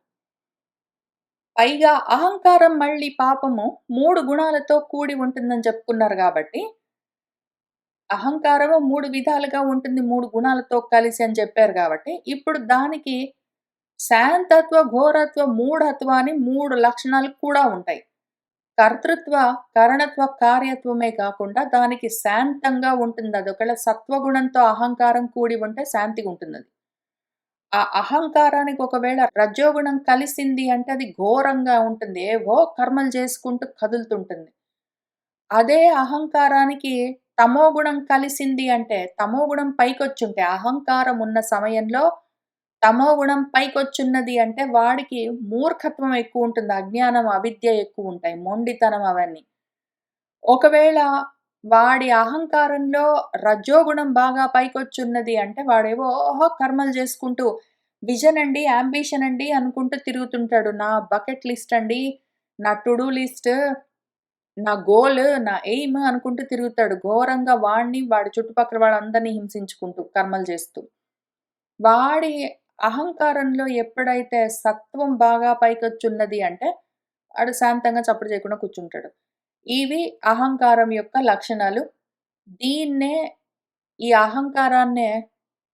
పైగా అహంకారం మళ్ళీ పాపము 3 గుణాలతో కూడి ఉంటుందని చెప్పుకున్నారు గాబట్టి, అహంకారము 3 విధాలుగా ఉంటుంది. 3 గుణాలతో కలిసి అని చెప్పారు గాబట్టి, ఇప్పుడు దానికి శాంతత్వ, ఘోరత్వ, మూఢత్వ అని 3 లక్షణాలు కూడా ఉంటాయి. కర్తృత్వ, కరణత్వ, కార్యత్వమే కాకుండా దానికి శాంతంగా ఉంటుందది. ఒకవేళ సత్వగుణంతో అహంకారం కూడి ఉంటే శాంతిగుంటుందది. ఆ అహంకారానికి ఒకవేళ రజోగుణం కలిసింది అంటే అది ఘోరంగా ఉంటుంది. ఏవో కర్మలు చేసుకుంటూ కదులుతుంటుంది. అదే అహంకారానికి తమోగుణం కలిసింది అంటే, తమోగుణం పైకొచ్చుంటే అహంకారం ఉన్న సమయంలో తమోగుణం పైకొచ్చున్నది అంటే వాడికి మూర్ఖత్వం ఎక్కువుంటుంది. అజ్ఞానం, అవిద్య ఎక్కువుంటాయి. మొండితనం అవన్నీ. ఒకవేళ వాడి అహంకారంలో రజోగుణం బాగా పైకొచ్చున్నది అంటే వాడేవో ఓహో! కర్మలు చేసుకుంటూ విజన్ అండి, యాంబిషన్ అండి అనుకుంటూ తిరుగుతుంటాడు. నా బకెట్ లిస్ట్ అండి, నా టు డూ లిస్ట్, నా గోల్, నా ఎయిమ్ అనుకుంటూ తిరుగుతాడు. ఘోరంగా వాడిని, వాడి చుట్టుపక్కల వాళ్ళందరిని హింసించుకుంటూ, కర్మలు చేస్తూ. వాడి అహంకారంలో ఎప్పుడైతే సత్వం బాగా పైకొచ్చున్నది అంటే, వాడు శాంతంగా చప్పుడు చేయకుండా కూర్చుంటాడు. ఇవి అహంకారం యొక్క లక్షణాలు. దీన్నే ఈ అహంకారాన్నే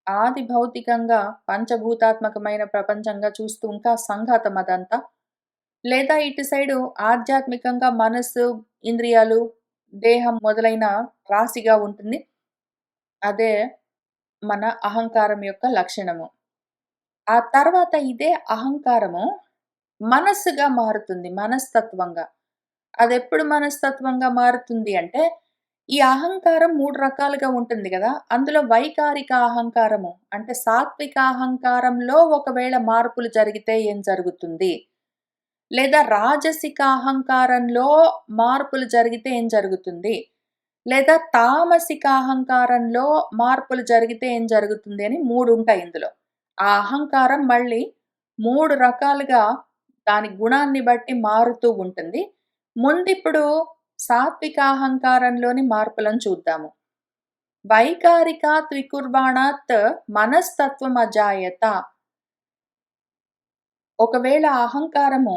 ఆది భౌతికంగా పంచభూతాత్మకమైన ప్రపంచంగా చూస్తూ ఇంకా సంఘాతం అదంతా. లేదా ఇటు సైడు ఆధ్యాత్మికంగా మనస్సు, ఇంద్రియాలు, దేహం మొదలైన రాశిగా ఉంటుంది. అదే మన అహంకారం యొక్క లక్షణము. ఆ తర్వాత ఇదే అహంకారము మనస్సుగా మారుతుంది. మనస్తత్వంగా. అదెప్పుడు మనస్తత్వంగా మారుతుంది అంటే, ఈ అహంకారం 3 రకాలుగా ఉంటుంది గదా! అందులో వైకారిక అహంకారము అంటే సాత్విక అహంకారంలో ఒకవేళ మార్పులు జరిగితే ఏం జరుగుతుంది? లేదా రాజసిక అహంకారంలో మార్పులు జరిగితే ఏం జరుగుతుంది? లేదా తామసిక అహంకారంలో మార్పులు జరిగితే ఏం జరుగుతుంది అని 3 ఉంటాయి ఇందులో. ఆ అహంకారం మళ్ళీ 3 రకాలుగా దాని గుణాన్ని బట్టి మారుతూ ఉంటుంది. ముందిప్పుడు సాత్విక అహంకారంలోని మార్పులను చూద్దాము. వైకారికాత్ వికుర్వాణాత్ మనస్తత్వమజాయత. ఒకవేళ అహంకారము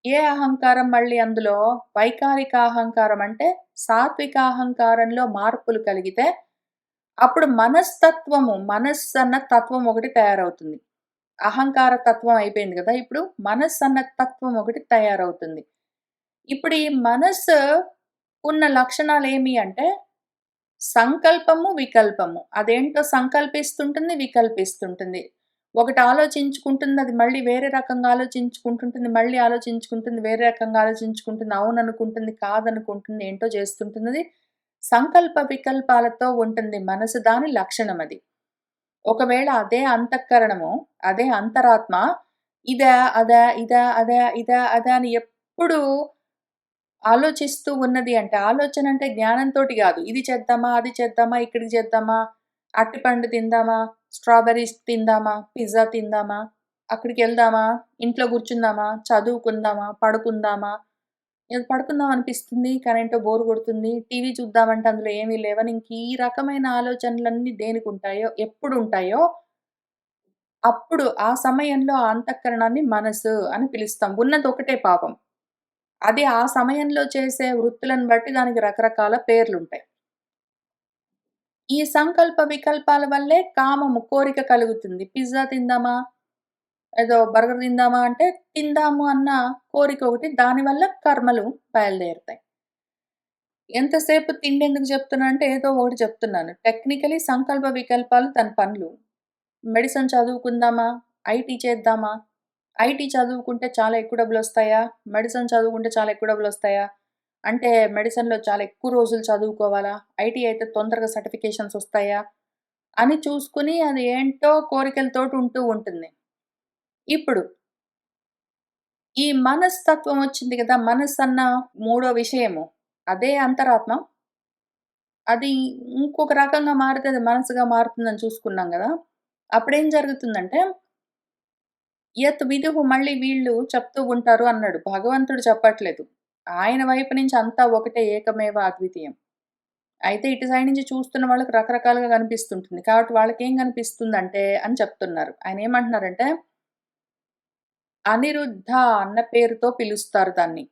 ఏ అహంకారం మళ్ళీ అందులో వైకారిక అహంకారం అంటే సాత్విక అహంకారంలో మార్పులు కలిగితే అప్పుడు మనస్తత్వము, మనస్సన్న తత్వం ఒకటి తయారవుతుంది. అహంకార తత్వం అయిపోయింది గదా! ఇప్పుడు మనస్సన్న తత్వం ఒకటి తయారవుతుంది. ఇప్పుడు ఈ మనస్సు ఉన్న లక్షణాలేమి అంటే సంకల్పము, వికల్పము. అదేంటో సంకల్పిస్తుంటుంది, వికల్పిస్తుంటుంది. ఒకటి ఆలోచించుకుంటుంది, అది మళ్ళీ వేరే రకంగా ఆలోచించుకుంటుంటుంది, మళ్ళీ ఆలోచించుకుంటుంది, వేరే రకంగా ఆలోచించుకుంటుంది, అవుననుకుంటుంది, కాదనుకుంటుంది, ఏంటో చేస్తుంటున్నది. సంకల్ప వికల్పాలతో ఉంటుంది మనసు. దాని లక్షణమది. ఒకవేళ అదే అంతఃకరణము, అదే అంతరాత్మ ఇదా, అదా, ఇదా, అదా, ఇదా, అదా అని ఎప్పుడూ ఆలోచిస్తూ ఉన్నది అంటే, ఆలోచన అంటే జ్ఞానంతోటి గాదు. ఇది చేద్దామా? అది చేద్దామా? ఇక్కడికి చేద్దామా? అరటిపండు తిందామా? స్ట్రాబెర్రీస్ తిందామా? పిజ్జా తిందామా? అక్కడికెళ్దామా? ఇంట్లో కూర్చుందామా? చదువుకుందామా? పడుకుందామా? ఏదో పడుకుందాం అనిపిస్తుంది. కానీ ఏంటో బోర్ కొడుతుంది. టీవీ చూద్దామంటే అందులో ఏమీ లేవని ఇంక ఈ రకమైన ఆలోచనలన్నీ దేనికుంటాయో, ఎప్పుడుంటాయో అప్పుడు ఆ సమయంలో ఆ అంతఃకరణాన్ని మనసు అని పిలుస్తాం. ఉన్నదొకటే పాపం. అది ఆ సమయంలో చేసే వృత్తులను బట్టి దానికి రకరకాల పేర్లుంటాయి. ఈ సంకల్ప వికల్పాల వల్లే కామము, కోరిక కలుగుతుంది. పిజ్జా తిందామా? ఏదో బర్గర్ తిందామా అంటే తిందాము అన్న కోరికొకటి. దానివల్ల కర్మలు బయలుదేరుతాయి. ఎంతసేపు తిండెందుకు చెప్తున్నా అంటే ఏదో ఒకటి చెప్తున్నాను. టెక్నికల్లీ సంకల్ప వికల్పాలు తన పనులు. మెడిసిన్ చదువుకుందామా? ఐటీ చేద్దామా? ఐటీ చదువుకుంటే చాలా ఎక్కువ డబ్బులొస్తాయా? మెడిసిన్ చదువుకుంటే చాలా ఎక్కువ డబ్బులొస్తాయా? అంటే మెడిసిన్‌లో చాలా ఎక్కువ రోజులు చదువుకోవాలా? ఐటీ అయితే తొందరగా సర్టిఫికేషన్స్ ఒస్తాయా? అని చూసుకొని అది ఏంటో కోరికలతోటి ఉంటూ ఉంటుంది. ఇప్పుడు ఈ మనస్తత్వం వచ్చింది గదా! మనస్సన్న మూడో విషయము. అదే అంతరాత్మ. అది ఇంకొక రకంగా మారితే అది మనసుగా మారుతుందని చూసుకున్నాం గదా! అప్పుడేం జరుగుతుందంటే, యత్ విదుహు మళ్ళీ వీళ్ళు చెప్తూ ఉంటారు అన్నాడు. భగవంతుడు చెప్పట్లేదు. ఆయన వైపు నుంచి అంతా ఒకటే ఏకమేవ అద్వితీయం. అయితే ఇటు సైడ్ నుంచి చూస్తున్న వాళ్ళకి రకరకాలుగా కనిపిస్తుంటుంది. కాబట్టి వాళ్ళకేం కనిపిస్తుందంటే అని చెప్తున్నారు. ఆయనేమంటున్నారంటే, అనిరుద్ధ అన్న పేరుతో పిలుస్తారు దాన్ని.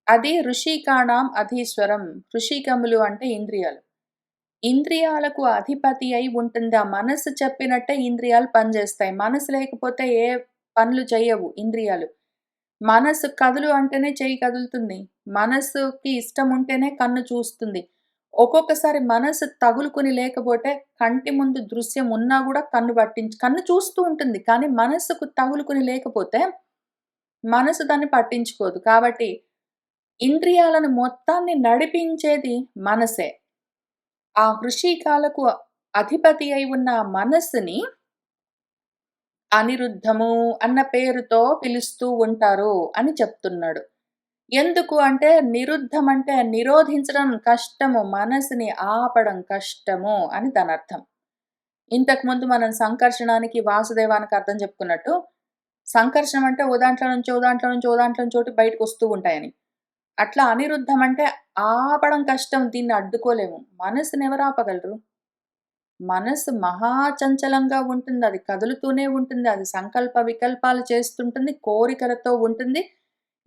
అది ఋషికాణం అధీశ్వరం. ఋషికములు అంటే ఇంద్రియాలు. ఇంద్రియాలకు అధిపతి అయి ఉంటుంది. ఆ మనస్సు చెప్పినట్టే ఇంద్రియాలు పనిజేస్తాయి. మనసు లేకపోతే ఏ పనులు చెయ్యవు ఇంద్రియాలు. మనసు కదులు అంటేనే చెయ్యి కదులుతుంది. మనసుకి ఇష్టం ఉంటేనే కన్ను చూస్తుంది. ఒక్కొక్కసారి మనసు తగులుకొని లేకపోతే కంటి ముందు దృశ్యం ఉన్నా గూడా కన్ను చూస్తూ ఉంటుంది. కానీ మనస్సుకు తగులుకొని లేకపోతే మనసు దాన్ని పట్టించుకోదు. కాబట్టి ఇంద్రియాలను మొత్తాన్ని నడిపించేది మనసే. ఆ వృశ్చికాలకు అధిపతి అయి ఉన్న ఆ మనస్సుని అనిరుద్ధము అన్న పేరుతో పిలుస్తూ ఉంటారు అని చెప్తున్నాడు. ఎందుకు అంటే నిరుద్ధం అంటే నిరోధించడం కష్టము. మనసుని ఆపడం కష్టము అని దానర్థం. ఇంతకుముందు మనం సంకర్షణానికి, వాసుదేవానికి అర్థం చెప్పుకున్నట్టు, సంకర్షణం అంటే ఓ దాంట్లో నుంచి, ఓ దాంట్లో నుంచి, ఓ దాంట్లో నుంచి ఒకటి బయటకొస్తూ ఉంటాయని. అట్లా అనిరుద్ధం అంటే ఆపడం కష్టం. దీన్ని అడ్డుకోలేము. మనసునెవరు ఆపగలరు? మనసు మహా చంచలంగా ఉంటుంది. అది కదులుతూనే ఉంటుంది. అది సంకల్ప వికల్పాలు చేస్తుంటుంది. కోరికలతో ఉంటుంది.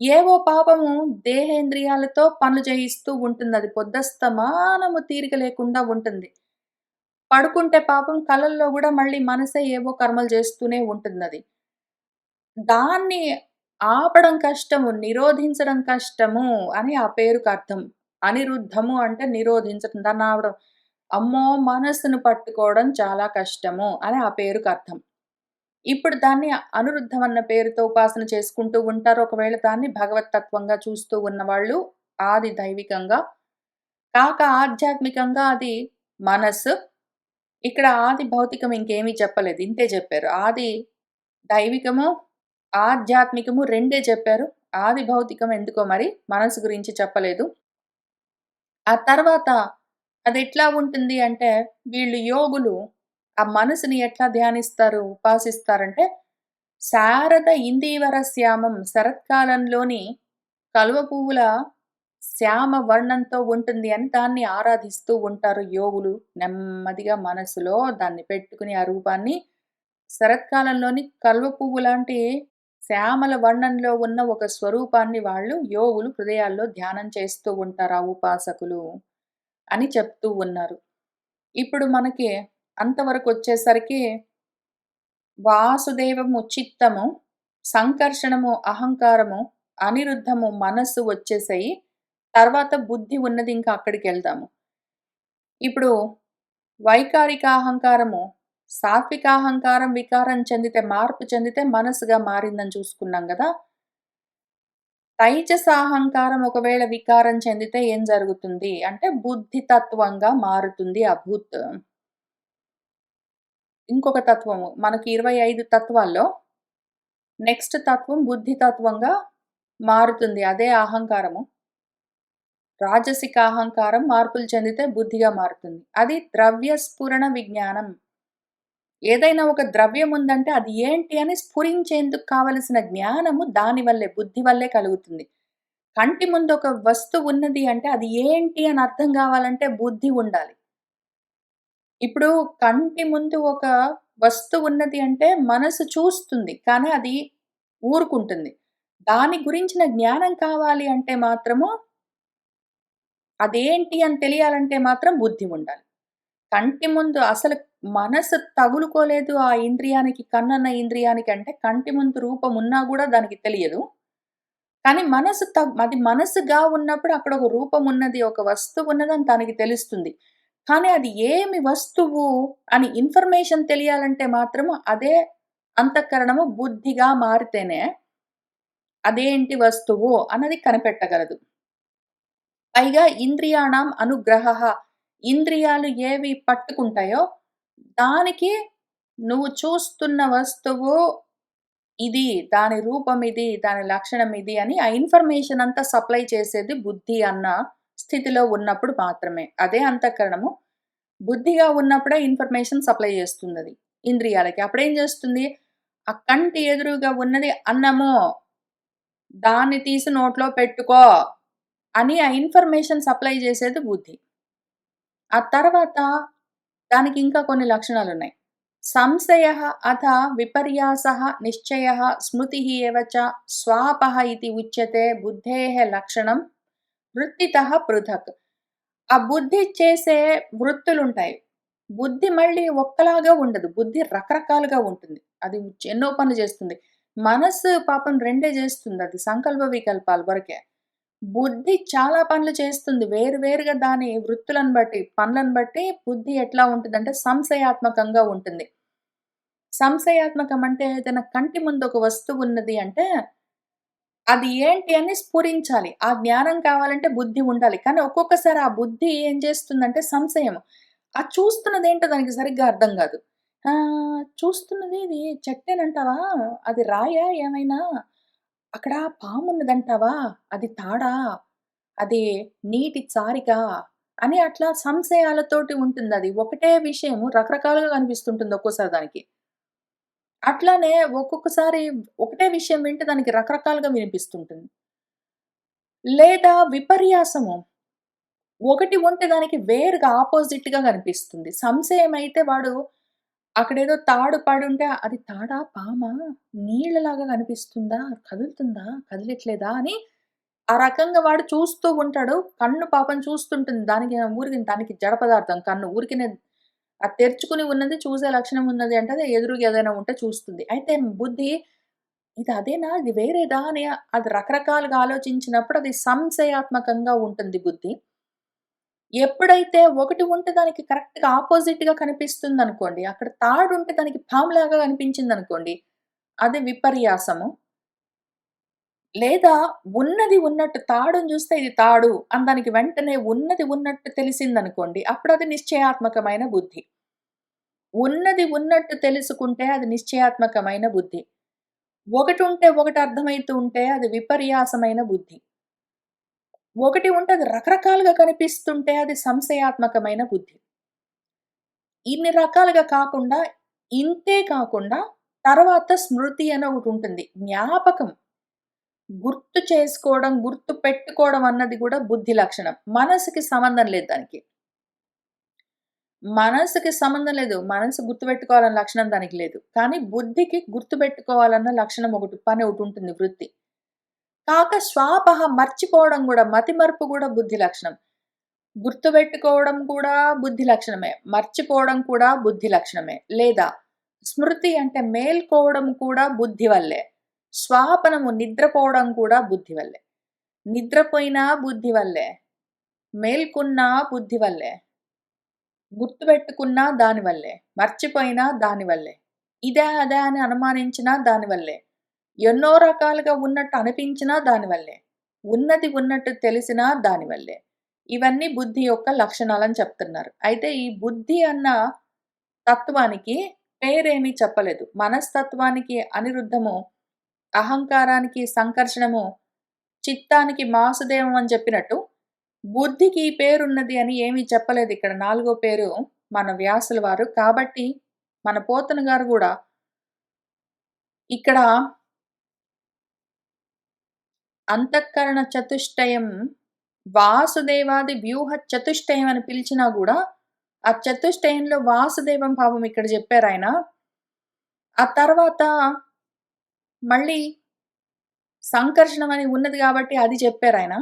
ఏవో పాపము దేహేంద్రియాలతో పనులు చేయిస్తూ ఉంటుంది. అది పొద్దస్తమానము తీరిక లేకుండా ఉంటుంది. పడుకుంటే పాపం కలల్లో గూడా మళ్ళీ మనసే ఏవో కర్మలు చేస్తూనే ఉంటుందది. దాన్ని ఆపడం కష్టము, నిరోధించడం కష్టము అని ఆ పేరుకర్థం. అనిరుద్ధము అంటే నిరోధించటం. దాన్నాపడం. అమ్మో! మనస్సును పట్టుకోవడం చాలా కష్టము అని ఆ పేరుకర్థం. ఇప్పుడు దాన్ని అనురుద్ధం అన్న పేరుతో ఉపాసన చేసుకుంటూ ఉంటారు. ఒకవేళ దాన్ని భగవత్ తత్వంగా చూస్తూ ఉన్నవాళ్ళు ఆది దైవికంగా, ఆధ్యాత్మికంగా అది మనస్సు. ఇక్కడ ఆది భౌతికం ఇంకేమీ చెప్పలేదు. ఇంతే చెప్పారు. ఆది దైవికము, ఆధ్యాత్మికము రెండే చెప్పారు. ఆది భౌతికం ఎందుకో మరి మనసు గురించి చెప్పలేదు. ఆ తర్వాత అదెట్లా ఉంటుంది అంటే, వీళ్ళు యోగులు ఆ మనసుని ఎట్లా ధ్యానిస్తారు, ఉపాసిస్తారంటే, శారద ఇందీవర శ్యామం శరత్కాలంలోని కలువ పువ్వుల శ్యామ వర్ణంతో ఉంటుంది అని దాన్ని ఆరాధిస్తూ ఉంటారు యోగులు. నెమ్మదిగా మనసులో దాన్ని పెట్టుకుని ఆ రూపాన్ని శరత్కాలంలోని కలువ పువ్వు లాంటి శ్యామల వర్ణంలో ఉన్న ఒక స్వరూపాన్ని వాళ్ళు యోగులు హృదయాల్లో ధ్యానం చేస్తూ ఉంటారు ఆ ఉపాసకులు అని చెప్తూ ఉన్నారు. ఇప్పుడు మనకి అంతవరకొచ్చేసరికి వాసుదేవము చిత్తము, సంకర్షణము అహంకారము, అనిరుద్ధము మనస్సు వచ్చేసాయి. తర్వాత బుద్ధి ఉన్నది ఇంకా అక్కడికెళ్దాము. ఇప్పుడు వైకారిక అహంకారము, సాత్వికాహంకారం వికారం చెందితే మార్పు చెందితే మనసుగా మారిందని చూసుకున్నాం గదా! తైజసాహంకారం ఒకవేళ వికారం చెందితే ఏం జరుగుతుంది అంటే బుద్ధి తత్వంగా మారుతుంది అభూత్. ఇంకొక తత్వము మనకి 25 తత్వాల్లో నెక్స్ట్ తత్వం బుద్ధి తత్వంగా మారుతుంది. అదే అహంకారము. రాజసిక అహంకారం మార్పులు చెందితే బుద్ధిగా మారుతుంది. అది ద్రవ్య స్ఫురణ విజ్ఞానం. ఏదైనా ఒక ద్రవ్యం ఉందంటే అది ఏంటి అని స్ఫురించేందుకు కావలసిన జ్ఞానము దాని వల్లే, బుద్ధి వల్లే కలుగుతుంది. కంటి ముందు ఒక వస్తువు ఉన్నది అంటే అది ఏంటి అని అర్థం గావాలంటే బుద్ధి ఉండాలి. ఇప్పుడు కంటి ముందు ఒక వస్తువు ఉన్నది అంటే మనసు చూస్తుంది. కానీ అది ఊరుకుంటుంది. దాని గురించిన జ్ఞానం కావాలి అంటే మాత్రము అదేంటి అని తెలియాలంటే మాత్రం బుద్ధి ఉండాలి. కంటి ముందు అసలు మనసు తగులుకోలేదు ఆ ఇంద్రియానికి, కన్నన్న ఇంద్రియానికి అంటే కంటి ముందు రూపం ఉన్నా గూడా దానికి తెలియదు. కానీ అది మనసుగా ఉన్నప్పుడు అక్కడ ఒక రూపం ఉన్నది, ఒక వస్తువు ఉన్నదని తనకి తెలుస్తుంది. కానీ అది ఏమి వస్తువు అని ఇన్ఫర్మేషన్ తెలియాలంటే మాత్రము అదే అంతఃకరణము బుద్ధిగా మారితేనే అదేంటి వస్తువు అన్నది కనిపెట్టగలదు. పైగా ఇంద్రియాణం అనుగ్రహః. ఇంద్రియాలు ఏవి పట్టుకుంటాయో, దానికి నువ్వు చూస్తున్న వస్తువు ఇది, దాని రూపం ఇది, దాని లక్షణం ఇది అని ఆ ఇన్ఫర్మేషన్ అంతా సప్లై చేసేది బుద్ధి అన్న స్థితిలో ఉన్నప్పుడు మాత్రమే. అదే అంతఃకరణము. బుద్ధిగా ఉన్నప్పుడే ఇన్ఫర్మేషన్ సప్లై చేస్తుందది ఇంద్రియాలకి. అప్పుడేం చేస్తుంది? ఆ కంటి ఎదురుగా ఉన్నది అన్నము, దాన్ని తీసి నోట్లో పెట్టుకో అని ఆ ఇన్ఫర్మేషన్ సప్లై చేసేది బుద్ధి. ఆ తర్వాత దానికి ఇంకా కొన్ని లక్షణాలున్నాయి. సంశయః అథ విపర్యాసః నిశ్చయః స్మృతిః ఏవ చ స్వాపః ఇతి ఉచ్యతే బుద్ధేః లక్షణం వృత్తితః పృథక్. ఆ బుద్ధి చేసే వృత్తులుంటాయి. బుద్ధి మళ్ళీ ఒక్కలాగా ఉండదు. బుద్ధి రకరకాలుగా ఉంటుంది. అది ఎన్నో పనులు చేస్తుంది. మనస్సు పాపం రెండే చేస్తుంది. అది సంకల్ప వికల్పాల వరకే. బుద్ధి చాలా పనులు చేస్తుంది. వేరు వేరుగా దాని వృత్తులను బట్టి, పనులను బట్టి బుద్ధి ఎట్లా ఉంటుందంటే సంశయాత్మకంగా ఉంటుంది. సంశయాత్మకం అంటే ఏదైనా కంటి ముందు ఒక వస్తువు ఉన్నది అంటే, అది ఏంటి అని స్ఫురించాలి. ఆ జ్ఞానం కావాలంటే బుద్ధి ఉండాలి. కానీ ఒక్కొక్కసారి ఆ బుద్ధి ఏం చేస్తుందంటే సంశయం. ఆ చూస్తున్నదేంటో దానికి సరిగ్గా అర్థం గాదు. చూస్తున్నది ఇది చెట్టేనంటావా? అది రాయా ఏమైనా? అక్కడ పామున్నదంటావా? అది తాడా? అది నీటి చారికా? అని అట్లా సంశయాలతోటి ఉంటుందది. ఒకటే విషయము రకరకాలుగా కనిపిస్తుంటుంది ఒక్కోసారి దానికి. అట్లానే ఒక్కొక్కసారి ఒకటే విషయం వింటే దానికి రకరకాలుగా వినిపిస్తుంటుంది. లేదా విపర్యాసము. ఒకటి ఉంటే దానికి వేరుగా అపోజిట్‌గా కనిపిస్తుంది. సంశయమైతే వాడు అక్కడేదో తాడు పడుంటే అది తాడా? పామా? నీళ్ళలాగా కనిపిస్తుందా? కదులుతుందా? కదిలట్లేదా? అని ఆ రకంగా వాడు చూస్తూ ఉంటాడు. కన్ను పాపం చూస్తుంటుంది. దానికి జడ పదార్థం కన్ను. ఊరికనే అది తెరుచుకొని ఉన్నది చూసే లక్షణం ఉన్నది అంటే అది ఎదురుగా ఏదైనా ఉంటే చూస్తుంది. అయితే బుద్ధి ఇది అదేనా? ఇది వేరేదా? అని అది రకరకాలుగా ఆలోచించినప్పుడు అది సంశయాత్మకంగా ఉంటుంది బుద్ధి. ఎప్పుడైతే ఒకటి ఉంటే దానికి కరెక్ట్‌గా అపోజిట్‌గా కనిపిస్తుందనుకోండి. అక్కడ తాడుంటే దానికి పాములాగా కనిపించిందనుకోండి. అది విపర్యాసము. లేదా ఉన్నది ఉన్నట్టు తాడుని చూస్తే ఇది తాడు అని దానికి వెంటనే ఉన్నది ఉన్నట్టు తెలిసిందనుకోండి. అప్పుడది నిశ్చయాత్మకమైన బుద్ధి. ఉన్నది ఉన్నట్టు తెలుసుకుంటే అది నిశ్చయాత్మకమైన బుద్ధి. ఒకటుంటే ఒకటి అర్థమైతూ ఉంటే అది విపర్యాసమైన బుద్ధి. ఒకటి ఉంటే అది రకరకాలుగా కనిపిస్తుంటే అది సంశయాత్మకమైన బుద్ధి. ఇన్ని రకాలుగా కాకుండా, ఇంతే కాకుండా తర్వాత స్మృతి అని ఒకటుంటుంది. జ్ఞాపకం. గుర్తు చేసుకోవడం, గుర్తు పెట్టుకోవడం అన్నది గూడా బుద్ధి లక్షణం. మనసుకి సంబంధం లేదు దానికి. మనసుకి సంబంధం లేదు. మనసు గుర్తుపెట్టుకోవాలన్న లక్షణం దానికి లేదు. కానీ బుద్ధికి గుర్తుపెట్టుకోవాలన్న లక్షణం పని ఒకటుంటుంది వృత్తి. శ్వాపహ మర్చిపోవడం గూడా, మతిమరుపు గూడా బుద్ధి లక్షణం. గుర్తుపెట్టుకోవడం కూడా బుద్ధి లక్షణమే. మర్చిపోవడం కూడా బుద్ధి లక్షణమే. లేదా స్మృతి అంటే మేల్కోవడం కూడా బుద్ధి వల్లే. స్వాపనము నిద్రపోవడం కూడా బుద్ధి వల్లే. నిద్రపోయినా బుద్ధి వల్లే. మేల్కున్నా బుద్ధి వల్లే. గుర్తుపెట్టుకున్నా దాని వల్లే. మర్చిపోయినా దాని వల్లే. ఇదా? అదా? అని అనుమానించినా దాని వల్లే. ఎన్నో రకాలుగా ఉన్నట్టు అనిపించినా దాని వల్లే. ఉన్నది ఉన్నట్టు తెలిసినా దాని వల్లే. ఇవన్నీ బుద్ధి యొక్క లక్షణాలని చెప్తున్నారు. అయితే ఈ బుద్ధి అన్న తత్వానికి పేరేమీ చెప్పలేదు. మనస్తత్వానికి అనిరుద్ధము, అహంకారానికి సంకర్షణము, చిత్తానికి మాసుదేవం అని చెప్పినట్టు, బుద్ధికి ఈ పేరున్నది అని ఏమీ చెప్పలేదు. ఇక్కడ నాలుగో పేరు మన వ్యాసుల వారు. కాబట్టి మన పోతన గారు గూడా ఇక్కడ అంతఃకరణ చతుష్టయం వాసుదేవాది వ్యూహ చతుష్టయం అని పిలిచినా గూడా, ఆ చతుష్టయంలో వాసుదేవం భావం ఇక్కడ జెప్పారాయన. ఆ తర్వాత మళ్ళీ సంకర్షణం అని ఉన్నది గాబట్టి అది చెప్పారాయన.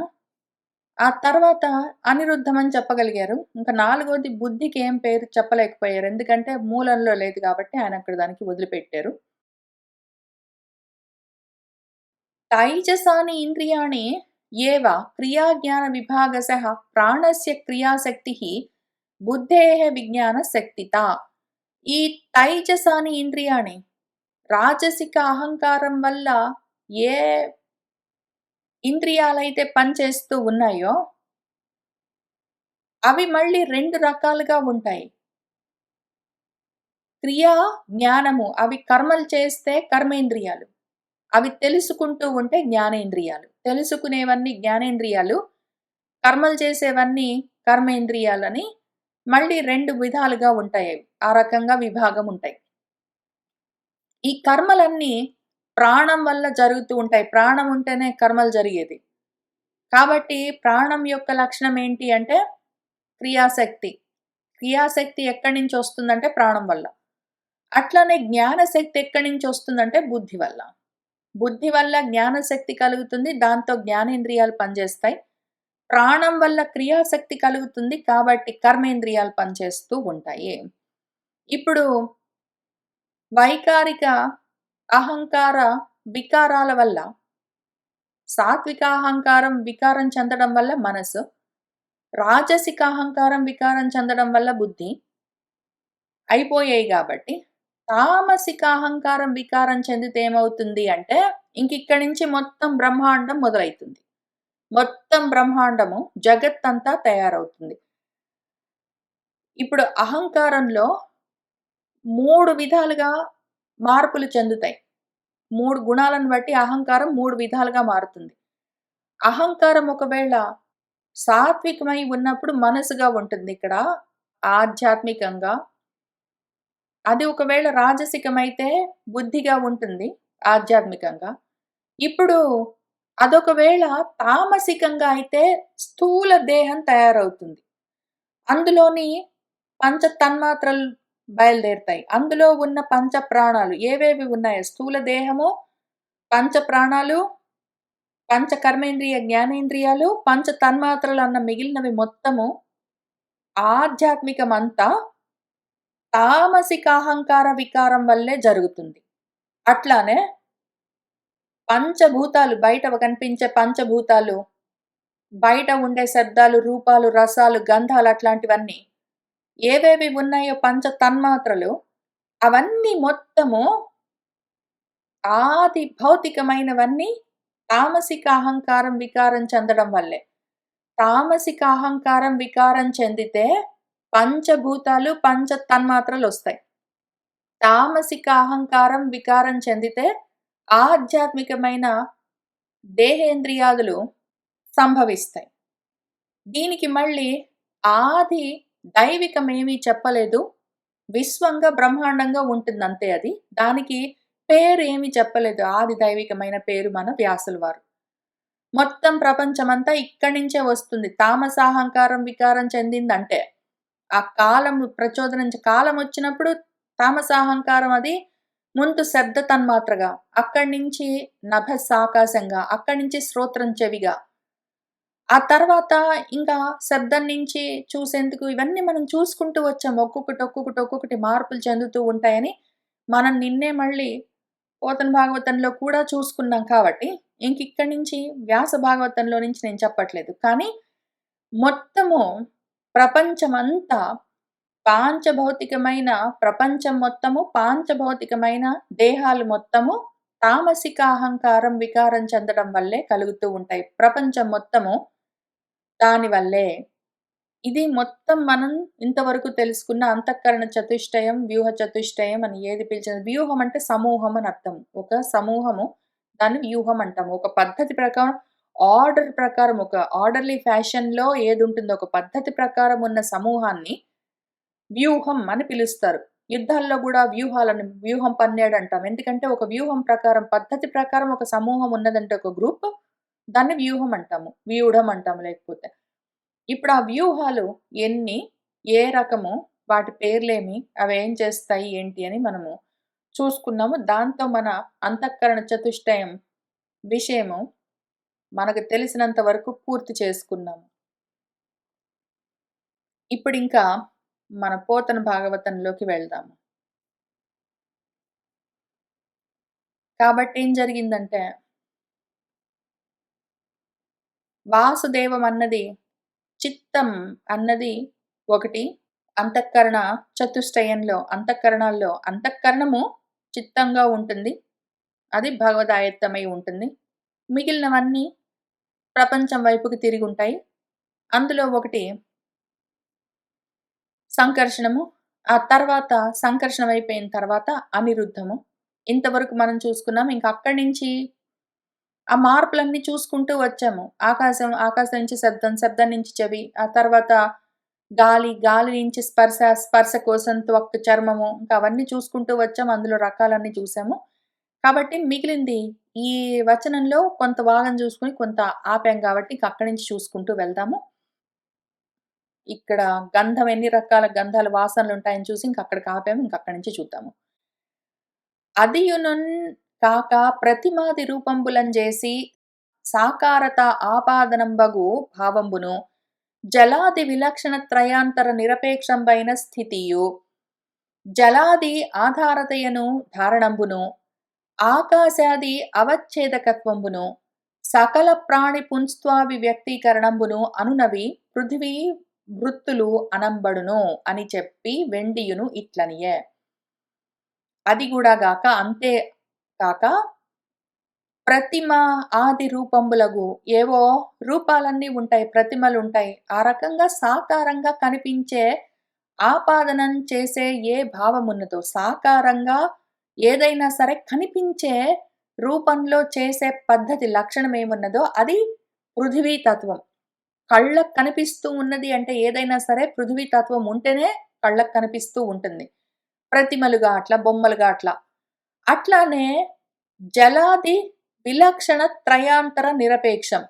ఆ తర్వాత అనిరుద్ధం అని చెప్పగలిగారు. ఇంకా నాలుగోది బుద్ధికి ఏం పేరు చెప్పలేకపోయారు. ఎందుకంటే మూలంలో లేదు గాబట్టి ఆయన అక్కడ దానికి వదిలిపెట్టారు. తైజసాని ఇంద్రియాణి ఏవ క్రియాజ్ఞాన విభాగశః ప్రాణస్య క్రియాశక్తిః బుద్ధేః విజ్ఞానశక్తితా. ఈ తైజసాని ఇంద్రియాణి రాజసిక అహంకారం వల్ల ఏ ఇంద్రియాలైతే పనిచేస్తూ ఉన్నాయో, అవి మళ్ళీ 2 రకాలుగా ఉంటాయి. క్రియా, జ్ఞానము అవి కర్మలు చేస్తే కర్మేంద్రియాలు. అవి తెలుసుకుంటూ ఉంటే జ్ఞానేంద్రియాలు. తెలుసుకునేవన్నీ జ్ఞానేంద్రియాలు, కర్మలు చేసేవన్నీ కర్మేంద్రియాలని మళ్ళీ 2 విధాలుగా ఉంటాయవి. ఆ రకంగా విభాగం ఉంటాయి. ఈ కర్మలన్నీ ప్రాణం వల్ల జరుగుతూ ఉంటాయి. ప్రాణం ఉంటేనే కర్మలు జరిగేది. కాబట్టి ప్రాణం యొక్క లక్షణం ఏంటి అంటే క్రియాశక్తి. క్రియాశక్తి ఎక్కడి నుంచి వస్తుందంటే ప్రాణం వల్ల. అట్లనే జ్ఞానశక్తి ఎక్కడి నుంచి వస్తుందంటే బుద్ధి వల్ల. బుద్ధి వల్ల జ్ఞానశక్తి కలుగుతుంది. దాంతో జ్ఞానేంద్రియాలు పనిచేస్తాయి. ప్రాణం వల్ల క్రియాశక్తి కలుగుతుంది. కాబట్టి కర్మేంద్రియాలు పనిచేస్తూ ఉంటాయి. ఇప్పుడు వైకారిక అహంకార వికారాల వల్ల సాత్విక అహంకారం వికారం చెందడం వల్ల మనసు, రాజసిక అహంకారం వికారం చెందడం వల్ల బుద్ధి అయిపోయాయి గాబట్టి, తామసిక అహంకారం వికారం చెందితే ఏమవుతుంది అంటే, ఇంకిక్కడి నుంచి మొత్తం బ్రహ్మాండం మొదలైతుంది. మొత్తం బ్రహ్మాండము జగత్తంతా తయారవుతుంది. ఇప్పుడు అహంకారంలో 3 విధాలుగా మార్పులు చెందుతాయి. 3 గుణాలను బట్టి అహంకారం 3 విధాలుగా మారుతుంది. అహంకారం ఒకవేళ సాత్వికమై ఉన్నప్పుడు మనసుగా ఉంటుందిక్కడ ఆధ్యాత్మికంగా. అది ఒకవేళ రాజసికమైతే బుద్ధిగా ఉంటుంది ఆధ్యాత్మికంగా. ఇప్పుడు అదొకవేళ తామసికంగా అయితే స్థూల దేహం తయారవుతుంది. అందులోని పంచ తన్మాత్రలు బయలుదేరుతాయి. అందులో ఉన్న పంచ ప్రాణాలు ఏవేవి ఉన్నాయో స్థూల దేహము, పంచ ప్రాణాలు, పంచ కర్మేంద్రియ జ్ఞానేంద్రియాలు, పంచ తన్మాత్రలు అన్న మిగిలినవి మొత్తము ఆధ్యాత్మికమంతా తామసికాహంకార వికారం వల్లే జరుగుతుంది. అట్లానే పంచభూతాలు బయట కనిపించే పంచభూతాలు, బయట ఉండే శబ్దాలు, రూపాలు, రసాలు, గంధాలు అట్లాంటివన్నీ ఏవేవి ఉన్నాయో పంచ తన్మాత్రలు అవన్నీ మొత్తము ఆది భౌతికమైనవన్నీ తామసిక అహంకారం వికారం చెందడం వల్లే. తామసిక అహంకారం వికారం చెందితే పంచభూతాలు, పంచ తన్మాత్రలొస్తాయి. తామసిక అహంకారం వికారం చెందితే ఆధ్యాత్మికమైన దేహేంద్రియాదులు సంభవిస్తాయి. దీనికి మళ్ళీ ఆది దైవికమేమీ చెప్పలేదు. విశ్వంగా బ్రహ్మాండంగా ఉంటుందంతే అది. దానికి పేరు ఏమి చెప్పలేదు. ఆది దైవికమైన పేరు మన వ్యాసుల వారు. మొత్తం ప్రపంచమంతా ఇక్కడి నుంచే వస్తుంది. తామసాహంకారం వికారం చెందిందంటే, ఆ కాలం ప్రచోదనం కాలం వచ్చినప్పుడు తామసాహంకారం అది ముందు శబ్ద తన్మాత్రగా, అక్కడి నుంచి నభస్ ఆకాశంగా, అక్కడి నుంచి శ్రోత్రం చెవిగా, ఆ తర్వాత ఇంకా శబ్దం నుంచి చూసేందుకు ఇవన్నీ మనం చూసుకుంటూ వచ్చాం. ఒక్కొక్కటి మార్పులు చెందుతూ ఉంటాయని మనం నిన్నే మళ్ళీ పోతన భాగవతంలో కూడా చూసుకున్నాం కాబట్టి, ఇంకిక్కడి నుంచి వ్యాస భాగవతంలో నుంచి నేను చెప్పట్లేదు. కానీ మొత్తము ప్రపంచమంతా పాంచభౌతికమైన ప్రపంచం మొత్తము, పాంచభౌతికమైన దేహాలు మొత్తము తామసిక అహంకారం వికారం చెందడం వల్లే కలుగుతూ ఉంటాయి. ప్రపంచం మొత్తము దాని వల్లే. ఇది మొత్తం మనం ఇంతవరకు తెలుసుకున్న అంతఃకరణ చతుష్టయం, వ్యూహ చతుష్టయం అని ఏది పిలిచిన వ్యూహం అంటే సమూహం అని అర్థం. ఒక సమూహము దాన్ని వ్యూహం అంటాము. ఒక పద్ధతి ప్రకారం ఆర్డర్ ప్రకారం ఒక ఆర్డర్‌లీ ఫ్యాషన్‌లో ఏదుంటుందో ఒక పద్ధతి ప్రకారం ఉన్న సమూహాన్ని వ్యూహం అని పిలుస్తారు. యుద్ధాల్లో గూడా వ్యూహం పన్నాడంటాం. ఎందుకంటే ఒక వ్యూహం ప్రకారం పద్ధతి ప్రకారం ఒక సమూహం ఉన్నదంటే ఒక గ్రూప్ దాన్ని వ్యూహం అంటాము. వ్యూఢం అంటాము లేకపోతే. ఇప్పుడు ఆ వ్యూహాలు ఎన్ని? ఏ రకము? వాటి పేర్లేమి? అవేం చేస్తాయి? ఏంటి? అని మనము చూసుకున్నాము. దాంతో మన అంతఃకరణ చతుష్టయం విషయము మనకు తెలిసినంత వరకు పూర్తి చేసుకున్నాము. ఇప్పుడింకా మన పోతన భాగవతంలోకి వెళ్దాము. కాబట్టి ఏం జరిగిందంటే, వాసుదేవం అన్నది చిత్తం అన్నది ఒకటి. అంతఃకరణ చతుష్టయంలో అంతఃకరణాల్లో అంతఃకరణము చిత్తంగా ఉంటుంది. అది భగవదాయత్తమై ఉంటుంది. మిగిలినవన్నీ ప్రపంచం వైపుకి తిరిగుంటాయి. అందులో ఒకటి సంకర్షణము. ఆ తర్వాత సంకర్షణం అయిపోయిన తర్వాత అనిరుద్ధము. ఇంతవరకు మనం చూసుకున్నాం. ఇంక అక్కడి నుంచి ఆ మార్పులన్నీ చూసుకుంటూ వచ్చాము. ఆకాశం, ఆకాశం నుంచి శబ్దం, శబ్దం నుంచి చెవి, ఆ తర్వాత గాలి, గాలి నుంచి స్పర్శ, స్పర్శ కోసం త్వక్, చర్మము ఇంకా అవన్నీ చూసుకుంటూ వచ్చాము. అందులో రకాలన్నీ చూసాము. కాబట్టి మిగిలింది ఈ వచనంలో కొంత భాగం చూసుకొని కొంత ఆపాం కాబట్టి ఇంక అక్కడి నుంచి చూసుకుంటూ వెళ్దాము. ఇక్కడ గంధం ఎన్ని రకాల గంధాల వాసనలుంటాయని చూసి ఇంక అక్కడికి ఆపాము. ఇంక అక్కడి నుంచి చూద్దాము. అదియునున్ కాక ప్రతిమాది రూపంబులంజేసి సాకారత ఆపాదనంబగు భావంబును జలాది విలక్షణ త్రయాంతర నిరపేక్షంబైన స్థితియు జలాది ఆధారతయను ధారణంబును ఆకాశాది అవచ్ఛేదకత్వంబును సకల ప్రాణి పుంస్త్వాభి వ్యక్తీకరణంబును అనునవి పృథివీ వృత్తులు అనంబడును అని చెప్పి వెండియును ఇట్లనియే. అది గూడా గాక అంతే కాక ప్రతిమ ఆది రూపంబులగు ఏవో రూపాలన్నీ ఉంటాయి. ప్రతిమలుంటాయి. ఆ రకంగా సాకారంగా కనిపించే ఆపాదనం చేసే ఏ భావమున్నదో సాకారంగా ఏదైనా సరే కనిపించే రూపంలో చేసే పద్ధతి లక్షణమేమున్నదో అది పృథివీ తత్వం. కళ్ళకు కనిపిస్తూ ఉన్నది అంటే ఏదైనా సరే పృథివీ తత్వం ఉంటేనే కళ్ళకు కనిపిస్తూ ఉంటుంది. ప్రతిమలుగా అట్లా, బొమ్మలుగా అట్లా. అట్లానే జలాది విలక్షణ త్రయాంతర నిరపేక్షం.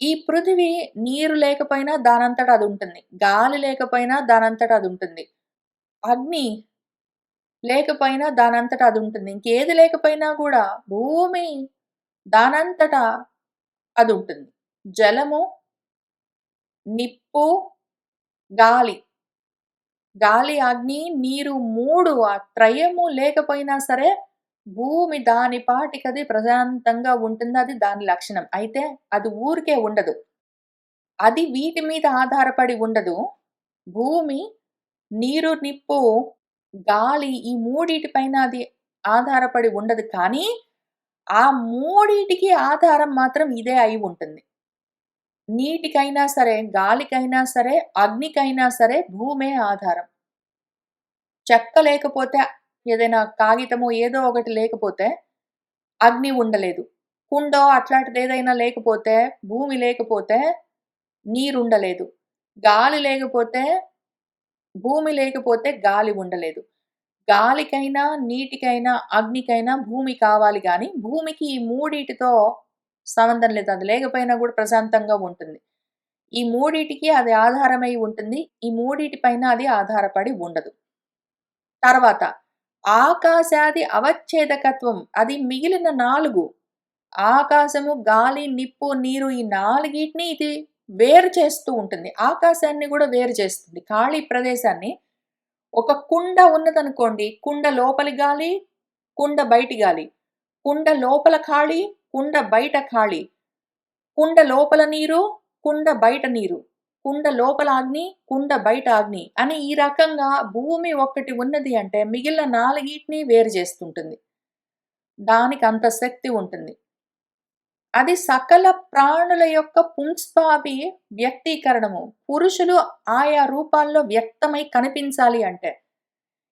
ఈ పృథివీ నీరు లేకపోయినా దానంతట అదుంటుంది. గాలి లేకపోయినా దానంతట అదుంటుంది. అగ్ని లేకపోయినా దానంతట అదుంటుంది. ఇంకేది లేకపోయినా గూడా భూమి దానంతట అదుంటుంది. జలము, నిప్పు, గాలి. గాలి, అగ్ని, నీరు 3 ఆ త్రయము లేకపోయినా సరే భూమి దాని పాటికది ప్రశాంతంగా ఉంటుంది. అది దాని లక్షణం. అయితే అది ఊరికే ఉండదు. అది వీటి మీద ఆధారపడి ఉండదు. భూమి, నీరు, నిప్పు, గాలి ఈ మూడిటి పైన అది ఆధారపడి ఉండదు. కానీ, ఆ మూడిటికి ఆధారం మాత్రం ఇదే అయి ఉంటుంది. నీటికైనా సరే, గాలికైనా సరే, అగ్నికైనా సరే భూమే ఆధారం. చెక్క లేకపోతే ఏదైనా కాగితమో ఏదో ఒకటి లేకపోతే అగ్ని ఉండలేదు. కుండో అట్లాంటిదేదైనా లేకపోతే, భూమి లేకపోతే నీరుండలేదు. గాలి లేకపోతే, భూమి లేకపోతే గాలి ఉండలేదు. గాలికైనా, నీటికైనా, అగ్నికైనా భూమి కావాలి గానీ, భూమికి ఈ మూడిటితో సంబంధం లేదు. అది లేకపోయినా గూడా ప్రశాంతంగా ఉంటుంది. ఈ మూడిటికి అది ఆధారమై ఉంటుంది. ఈ మూడిటి పైన అది ఆధారపడి ఉండదు. తర్వాత ఆకాశాది అవచ్ఛేదకత్వం అది మిగిలిన 4 ఆకాశము, గాలి, నిప్పు, నీరు ఈ 4గిటిని ఇది వేరు చేస్తూ ఉంటుంది. ఆకాశాన్ని గూడా వేరు చేస్తుంది. ఖాళీ ప్రదేశాన్ని ఒక కుండ ఉన్నదనుకోండి. కుండ లోపలి గాలి, కుండ బయటి గాలి. కుండ లోపల ఖాళీ, కుండ బయట ఖాళీ. కుండ లోపల నీరు, కుండ బయట నీరు. కుండ లోపల అగ్ని, కుండ బయట అగ్ని అని ఈ రకంగా భూమి ఒక్కటి ఉన్నది అంటే మిగిలిన 4గిటిని వేరు చేస్తుంటుంది. దానికంత శక్తి ఉంటుంది. అది సకల ప్రాణుల యొక్క పుంస్పాభి వ్యక్తీకరణము. పురుషులు ఆయా రూపాల్లో వ్యక్తమై కనిపించాలి అంటే.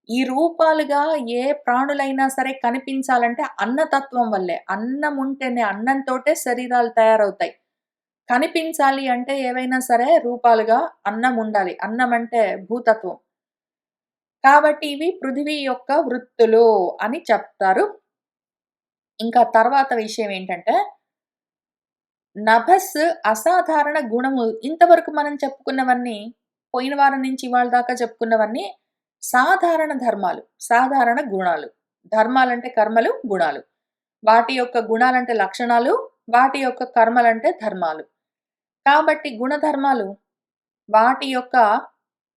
ఈ రూపాలుగా ఏ ప్రాణులైనా సరే కనిపించాలంటే అన్నతత్వం వల్లే. అన్నం ఉంటేనే అన్నంతోటే శరీరాలు తయారవుతాయి. కనిపించాలి అంటే ఏవైనా సరే రూపాలుగా అన్నం ఉండాలి. అన్నం అంటే భూతత్వం. కాబట్టి ఇవి పృథివీ యొక్క వృత్తులు అని చెప్తారు. ఇంకా తర్వాత విషయం ఏంటంటే నభస్ అసాధారణ గుణము. ఇంతవరకు మనం చెప్పుకున్నవన్నీ, పోయిన వారం నుంచి ఇవాళ దాకా చెప్పుకున్నవన్నీ సాధారణ ధర్మాలు, సాధారణ గుణాలు. ధర్మాలంటే కర్మలు, గుణాలు. వాటి యొక్క గుణాలంటే లక్షణాలు, వాటి యొక్క కర్మలంటే ధర్మాలు. కాబట్టి గుణధర్మాలు, వాటి యొక్క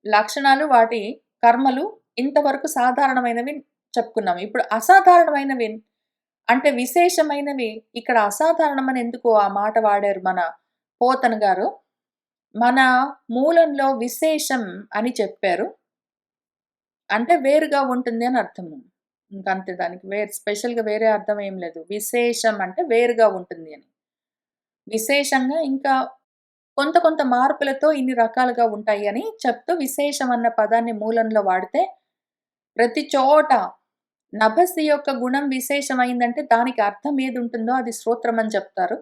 లక్షణాలు, వాటి కర్మలు ఇంతవరకు సాధారణమైనవి చెప్పుకున్నాము. ఇప్పుడు అసాధారణమైనవి అంటే విశేషమైనవి. ఇక్కడ అసాధారణమని ఎందుకు ఆ మాట వాడారు మన పోతన గారు. మన మూలంలో విశేషం అని చెప్పారు. అంటే వేరుగా ఉంటుంది అని అర్థము. ఇంకంతే, దానికి స్పెషల్‌గా వేరే అర్థం ఏం లేదు. విశేషం అంటే వేరుగా ఉంటుంది అని. విశేషంగా ఇంకా కొంత కొంత మార్పులతో ఇన్ని రకాలుగా ఉంటాయి అని చెప్తూ విశేషం అన్న పదాన్ని మూలంలో వాడితే ప్రతి చోట నభస్సు యొక్క గుణం విశేషమైందంటే దానికి అర్థం ఏదుంటుందో అది శ్రోత్రం అని చెప్తారు.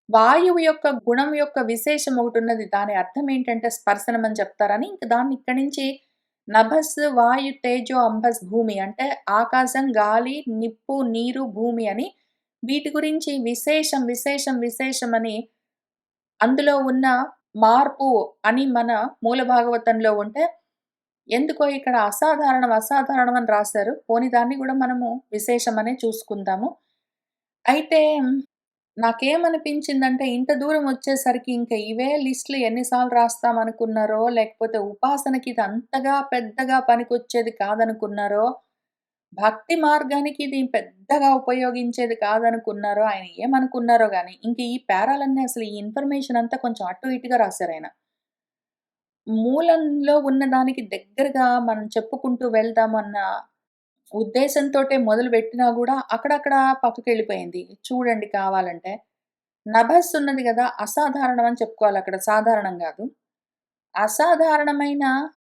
వాయువు యొక్క గుణం యొక్క విశేషం ఒకటున్నది. దాని అర్థం ఏంటంటే స్పర్శనం అని చెప్తారని ఇంక దాన్ని ఇక్కడి నుంచి నభస్సు, వాయు, తేజో, అంబస్, భూమి అంటే ఆకాశం, గాలి, నిప్పు, నీరు, భూమి అని వీటి గురించి విశేషం, విశేషం, విశేషం అని అందులో ఉన్న మార్పు అని మన మూల భాగవతంలో ఉంటే, ఎందుకో ఇక్కడ అసాధారణం, అసాధారణం అని రాశారు. పోనీ దాన్ని గూడా మనము విశేషమనే చూసుకుందాము. అయితే నాకేమనిపించిందంటే ఇంత దూరం వచ్చేసరికి ఇంక ఇవే లిస్ట్‌లు ఎన్ని సార్లు రాస్తామనుకున్నారో, లేకపోతే ఉపాసనకి ఇది అంతగా పెద్దగా పనికొచ్చేది కాదనుకున్నారో, భక్తి మార్గానికి ఇది పెద్దగా ఉపయోగించేది కాదనుకున్నారో, ఆయన ఏమనుకున్నారో గాని, ఇంక ఈ పేరాలన్నీ అసలు ఈ ఇన్ఫర్మేషన్ అంతా కొంచెం అటు ఇటుగా రాశారాయన. మూలంలో ఉన్న దానికి దగ్గరగా మనం చెప్పుకుంటూ వెళ్దామన్న ఉద్దేశంతోటే మొదలుపెట్టినా గూడా అక్కడక్కడ పక్కకెళ్ళిపోయింది. చూడండి కావాలంటే. నభస్ ఉన్నది గదా! అసాధారణం అని చెప్పుకోవాలక్కడ, సాధారణం గాదు. అసాధారణమైన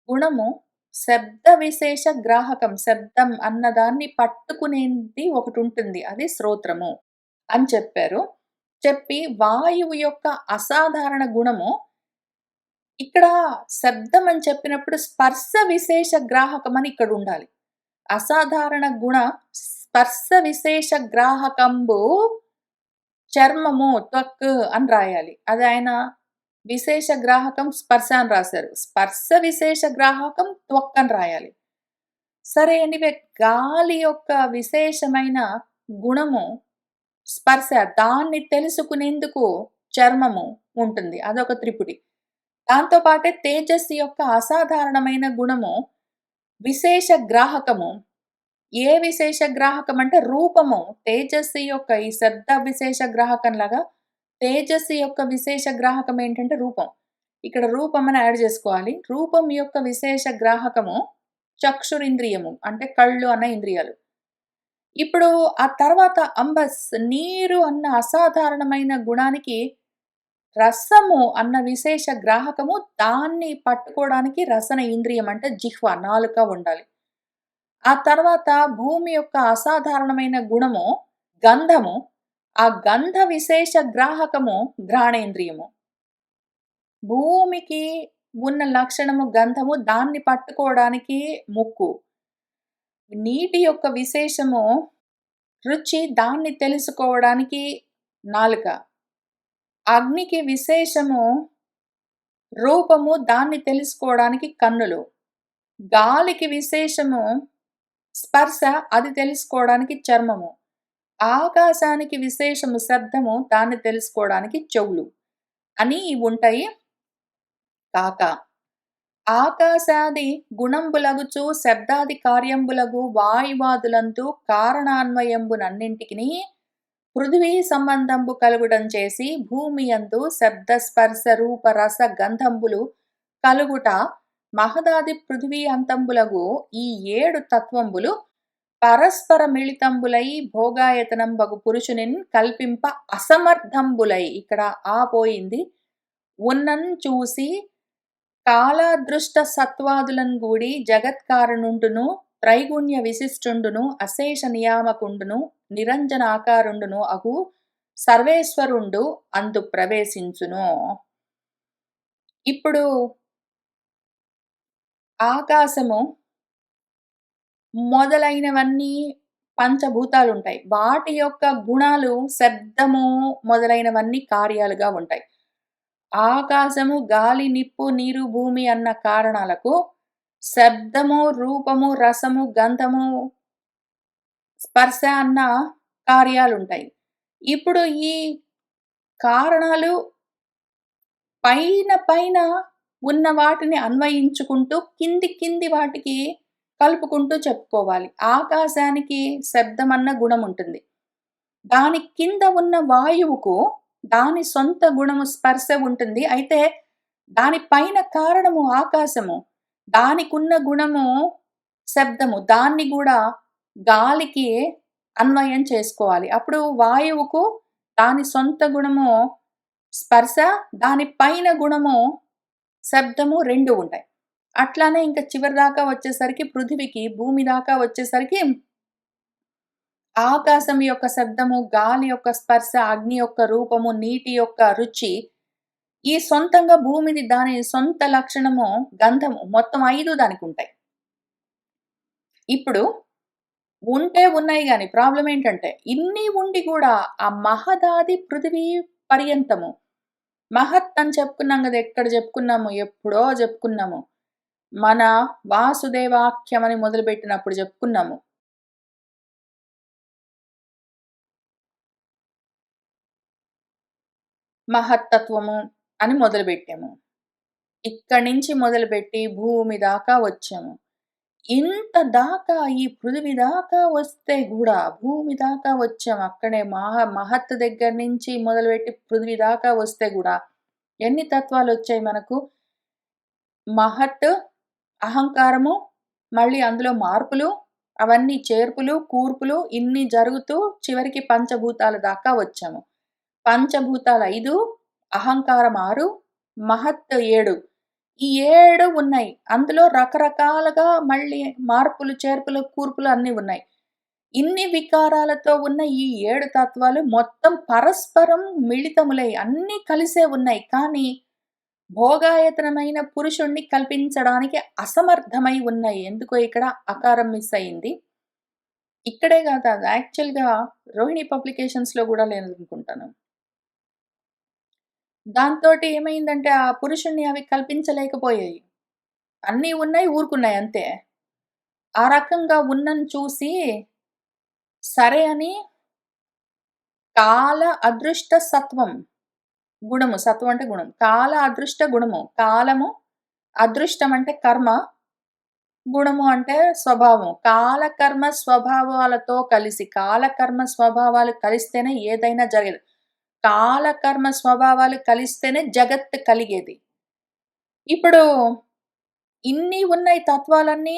గుణము శబ్ద విశేష గ్రాహకం. శబ్దం అన్నదాన్ని పట్టుకునేది ఒకటుంటుంది. అది శ్రోత్రము అని చెప్పారు. చెప్పి వాయువు యొక్క అసాధారణ గుణము ఇక్కడ శబ్దం అని చెప్పినప్పుడు స్పర్శ విశేష గ్రాహకం అని ఇక్కడుండాలి. అసాధారణ గుణ స్పర్శ విశేష గ్రాహకంబు చర్మము, త్వక్ అని రాయాలి. అది ఆయన విశేష గ్రాహకం స్పర్శ అని రాశారు. స్పర్శ విశేష గ్రాహకం త్వక్ అని రాయాలి. సరే ఎనీవే గాలి యొక్క విశేషమైన గుణము స్పర్శ. దాన్ని తెలుసుకునేందుకు చర్మము ఉంటుంది. అదొక త్రిపుటి. దాంతో పాటే తేజస్సు యొక్క అసాధారణమైన గుణము విశేష గ్రాహకము. ఏ విశేష గ్రాహకం అంటే రూపము. తేజస్సు యొక్క ఈ శబ్ద విశేష గ్రాహకంలాగా తేజస్సు యొక్క విశేష గ్రాహకం ఏంటంటే రూపం. ఇక్కడ రూపం అని యాడ్ చేసుకోవాలి. రూపం యొక్క విశేష గ్రాహకము చక్షురింద్రియము అంటే కళ్ళు అన్న ఇంద్రియాలు. ఇప్పుడు ఆ తర్వాత అంబస్ నీరు అన్న అసాధారణమైన గుణానికి రసము అన్న విశేష గ్రాహకము, దాన్ని పట్టుకోవడానికి రసన ఇంద్రియం అంటే జిహ్వ, నాలుక ఉండాలి. ఆ తర్వాత భూమి యొక్క అసాధారణమైన గుణము గంధము. ఆ గంధ విశేష గ్రాహకము ఘ్రాణేంద్రియము. భూమికి ఉన్న లక్షణము గంధము, దాన్ని పట్టుకోవడానికి ముక్కు. నీటి యొక్క విశేషము రుచి, దాన్ని తెలుసుకోవడానికి నాలుక. అగ్నికి విశేషము రూపము, దాన్ని తెలుసుకోవడానికి కన్నులు. గాలికి విశేషము స్పర్శ, అది తెలుసుకోవడానికి చర్మము. ఆకాశానికి విశేషము శబ్దము, దాన్ని తెలుసుకోవడానికి చెవులు అని ఇవుంటాయి. కాక ఆకాశాది గుణంబులగుచు శబ్దాది కార్యంబులగు వాయువాదులందు కారణాన్వయంబునన్నింటికిని పృథివీ సంబంధంబు కలుగుటం చేసి భూమియందు శబ్ద స్పర్శ రూప రస గంధంబులు కలుగుట మహదాది పృథివీ అంతంబులగు ఈ 7 తత్వంబులు పరస్పర మిళితంబులై భోగాయతనంబగు పురుషునిన్ కల్పింప అసమర్థంబులై. ఇక్కడ ఆ పోయింది. ఉన్నన్ చూసి కాలాదృష్ట సత్వాదులను గూడి జగత్కారణుండును, త్రైగుణ్య విశిష్టుండును, అశేష నియామకుండును, నిరంజనాకారుండును అగు సర్వేశ్వరుండు అందు ప్రవేశించును. ఇప్పుడు ఆకాశము మొదలైనవన్నీ పంచభూతాలుంటాయి. వాటి యొక్క గుణాలు శబ్దము మొదలైనవన్నీ కార్యాలుగా ఉంటాయి. ఆకాశము, గాలి, నిప్పు, నీరు, భూమి అన్న కారణాలకు శబ్దము, రూపము, రసము, గంధము, స్పర్శ అన్న కార్యాలుంటాయి. ఇప్పుడు ఈ కారణాలు పైన ఉన్న వాటిని అన్వయించుకుంటూ కింది వాటికి కలుపుకుంటూ చెప్పుకోవాలి. ఆకాశానికి శబ్దమన్న గుణముంటుంది. దాని కింద ఉన్న వాయువుకు దాని సొంత గుణము స్పర్శ ఉంటుంది. అయితే దాని పైన కారణము ఆకాశము. దానికున్న గుణము శబ్దము. దాన్ని గూడా గాలికి అన్వయం చేసుకోవాలి. అప్పుడు వాయువుకు దాని సొంత గుణము స్పర్శ, దాని పైన గుణము శబ్దము 2 ఉంటాయి. అట్లానే ఇంక చివరి దాకా వచ్చేసరికి పృథివికి, భూమి దాకా వచ్చేసరికి ఆకాశం యొక్క శబ్దము, గాలి యొక్క స్పర్శ, అగ్ని యొక్క రూపము, నీటి యొక్క రుచి, ఈ సొంతంగా భూమిది దాని సొంత లక్షణము గంధము. మొత్తం 5 దానికుంటాయి. ఇప్పుడు ఉన్నాయి గాని ప్రాబ్లమ్ ఏంటంటే, ఇన్ని ఉండి గూడా ఆ మహదాది పృథివీ పర్యంతము. మహత్ అని చెప్పుకున్నాం గదా! ఎక్కడ చెప్పుకున్నాము? ఎప్పుడో చెప్పుకున్నాము. మన వాసుదేవాఖ్యం అని మొదలుపెట్టినప్పుడు చెప్పుకున్నాము. మహత్తత్వము అని మొదలుపెట్టాము. ఇక్కడి నుంచి మొదలుపెట్టి భూమి దాకా వచ్చాము. ఇంత దాకా ఈ పృథివి దాకా వస్తే గూడా, భూమి దాకా వచ్చాము. అక్కడే మహత్ దగ్గర నుంచి మొదలుపెట్టి పృథివి దాకా వస్తే గూడా ఎన్ని తత్వాలొచ్చాయి మనకు? మహత్, అహంకారము, మళ్ళీ అందులో మార్పులు, అవన్నీ చేర్పులు, కూర్పులు ఇన్ని జరుగుతూ చివరికి పంచభూతాల దాకా వచ్చాము. పంచభూతాలు 5, అహంకారం 6, మహత్ 7. ఈ 7 ఉన్నాయి. అందులో రకరకాలుగా మళ్ళీ మార్పులు, చేర్పులు, కూర్పులు అన్నీ ఉన్నాయి. ఇన్ని వికారాలతో ఉన్న ఈ 7 తత్వాలు మొత్తం పరస్పరం మిళితములై అన్నీ కలిసే ఉన్నాయి. కానీ భోగాయతనమైన పురుషుణ్ణి కల్పించడానికి అసమర్థమై ఉన్నాయి. ఎందుకో ఇక్కడ అకారం మిస్ అయింది. ఇక్కడే కాదు అది యాక్చువల్‌గా రోహిణి పబ్లికేషన్స్‌లో గూడా లేదనుకుంటాను. దాంతోటి ఏమైందంటే ఆ పురుషుణ్ణి అవి కల్పించలేకపోయాయి. అన్నీ ఉన్నాయి, ఊరుకున్నాయి అంతే. ఆ రకంగా ఉన్నను చూసి సరే అని కాల అదృష్ట సత్వం. గుణము. సత్వం అంటే గుణం. కాల అదృష్ట గుణము. కాలము, అదృష్టం అంటే కర్మ, గుణము అంటే స్వభావం. కాలకర్మ స్వభావాలతో కలిసి, కాలకర్మ స్వభావాలు కలిస్తేనే ఏదైనా జరిగేది. కాలకర్మ స్వభావాలు కలిస్తేనే జగత్తు కలిగేది. ఇప్పుడు ఇన్ని ఉన్నాయి తత్వాలన్నీ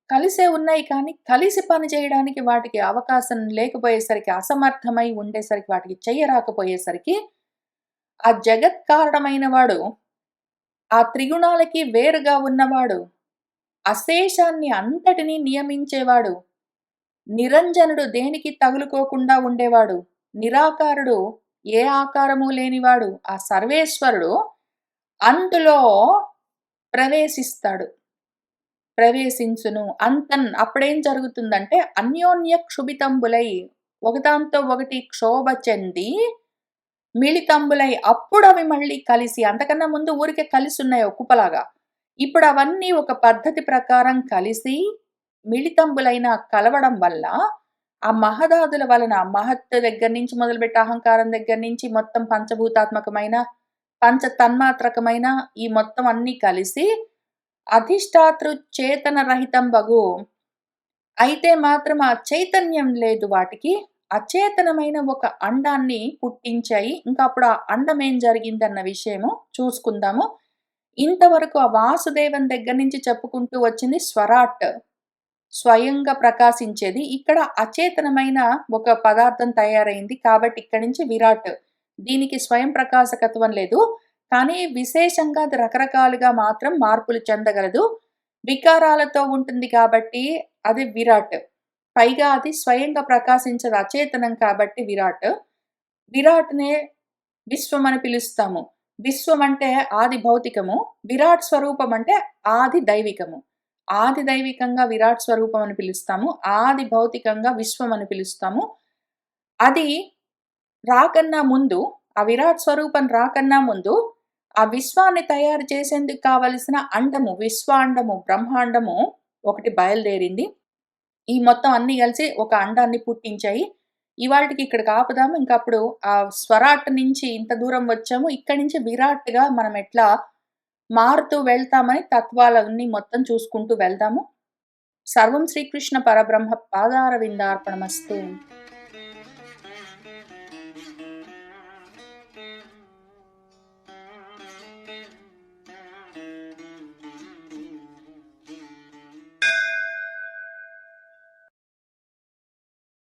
కలిసే ఉన్నాయి కానీ, కలిసి పని చేయడానికి వాటికి అవకాశం లేకపోయేసరికి, అసమర్థమై ఉండేసరికి, వాటికి చెయ్యరాకపోయేసరికి, ఆ జగత్ కారణమైన వాడు, ఆ త్రిగుణాలకి వేరుగా ఉన్నవాడు, అశేషాన్ని అంతటిని నియమించేవాడు, నిరంజనుడు దేనికి తగులుకోకుండా ఉండేవాడు, నిరాకారుడు ఏ ఆకారము లేనివాడు, ఆ సర్వేశ్వరుడు అందులో ప్రవేశిస్తాడు. ప్రవేశించును. అప్పుడేం జరుగుతుందంటే అన్యోన్య క్షుభితంబులై ఒకదాంతో ఒకటి క్షోభ చెంది మిళితంబులై అప్పుడవి మళ్ళీ కలిసి అంతకన్నా ముందు ఊరికే కలిసున్నాయి ఒక కుప్పలాగా. ఇప్పుడవన్నీ ఒక పద్ధతి ప్రకారం కలిసి మిళితంబులైన కలవడం వల్ల ఆ మహదాదుల వలన మహత్ దగ్గర నుంచి మొదలుపెట్టి అహంకారం దగ్గర నుంచి మొత్తం పంచభూతాత్మకమైన, పంచ తన్మాత్రకమైన ఈ మొత్తం అన్నీ కలిసి అధిష్టాతృ చేతన రహితంబగు. అయితే మాత్రం ఆ చైతన్యం లేదు వాటికి. అచేతనమైన ఒక అండాన్ని పుట్టించాయి. ఇంకా అప్పుడు ఆ అండం ఏం జరిగిందన్న విషయము చూసుకుందాము. ఇంతవరకు ఆ వాసుదేవన్ దగ్గర నుంచి చెప్పుకుంటూ వచ్చింది స్వరాట్. స్వయంగా ప్రకాశించేది. ఇక్కడ అచేతనమైన ఒక పదార్థం తయారైంది. కాబట్టి ఇక్కడి నుంచి విరాట్. దీనికి స్వయం ప్రకాశకత్వం లేదు. కానీ విశేషంగా అది రకరకాలుగా మాత్రం మార్పులు చెందగలదు. వికారాలతో ఉంటుంది కాబట్టి అది విరాట్. పైగా అది స్వయంగా ప్రకాశించదు. అచేతనం కాబట్టి విరాట్. విరాట్‌నే విశ్వం అని పిలుస్తాము. విశ్వం అంటే ఆది భౌతికము. విరాట్ స్వరూపం అంటే ఆది దైవికము. ఆది దైవికంగా విరాట్ స్వరూపం అని పిలుస్తాము. ఆది భౌతికంగా విశ్వం అని పిలుస్తాము. అది రాకన్నా ముందు, ఆ విరాట్ స్వరూపం రాకన్నా ముందు, ఆ విశ్వాన్ని తయారు చేసేందుకు కావలసిన అండము, విశ్వాండము, బ్రహ్మాండము ఒకటి బయలుదేరింది. ఈ మొత్తం అన్నీ కలిసి ఒక అండాన్ని పుట్టించాయి. ఇవాల్టికి ఇక్కడికి ఆపుదాము. ఇంకప్పుడు ఆ స్వరాట్ నుంచి ఇంత దూరం వచ్చాము. ఇక్కడి నుంచి విరాట్‌గా మనం ఎట్లా మారుతూ వెళ్తామని తత్వాలన్నీ మొత్తం చూసుకుంటూ వెళ్దాము. సర్వం శ్రీకృష్ణ పరబ్రహ్మ పాదారవిందార్పణమస్తు.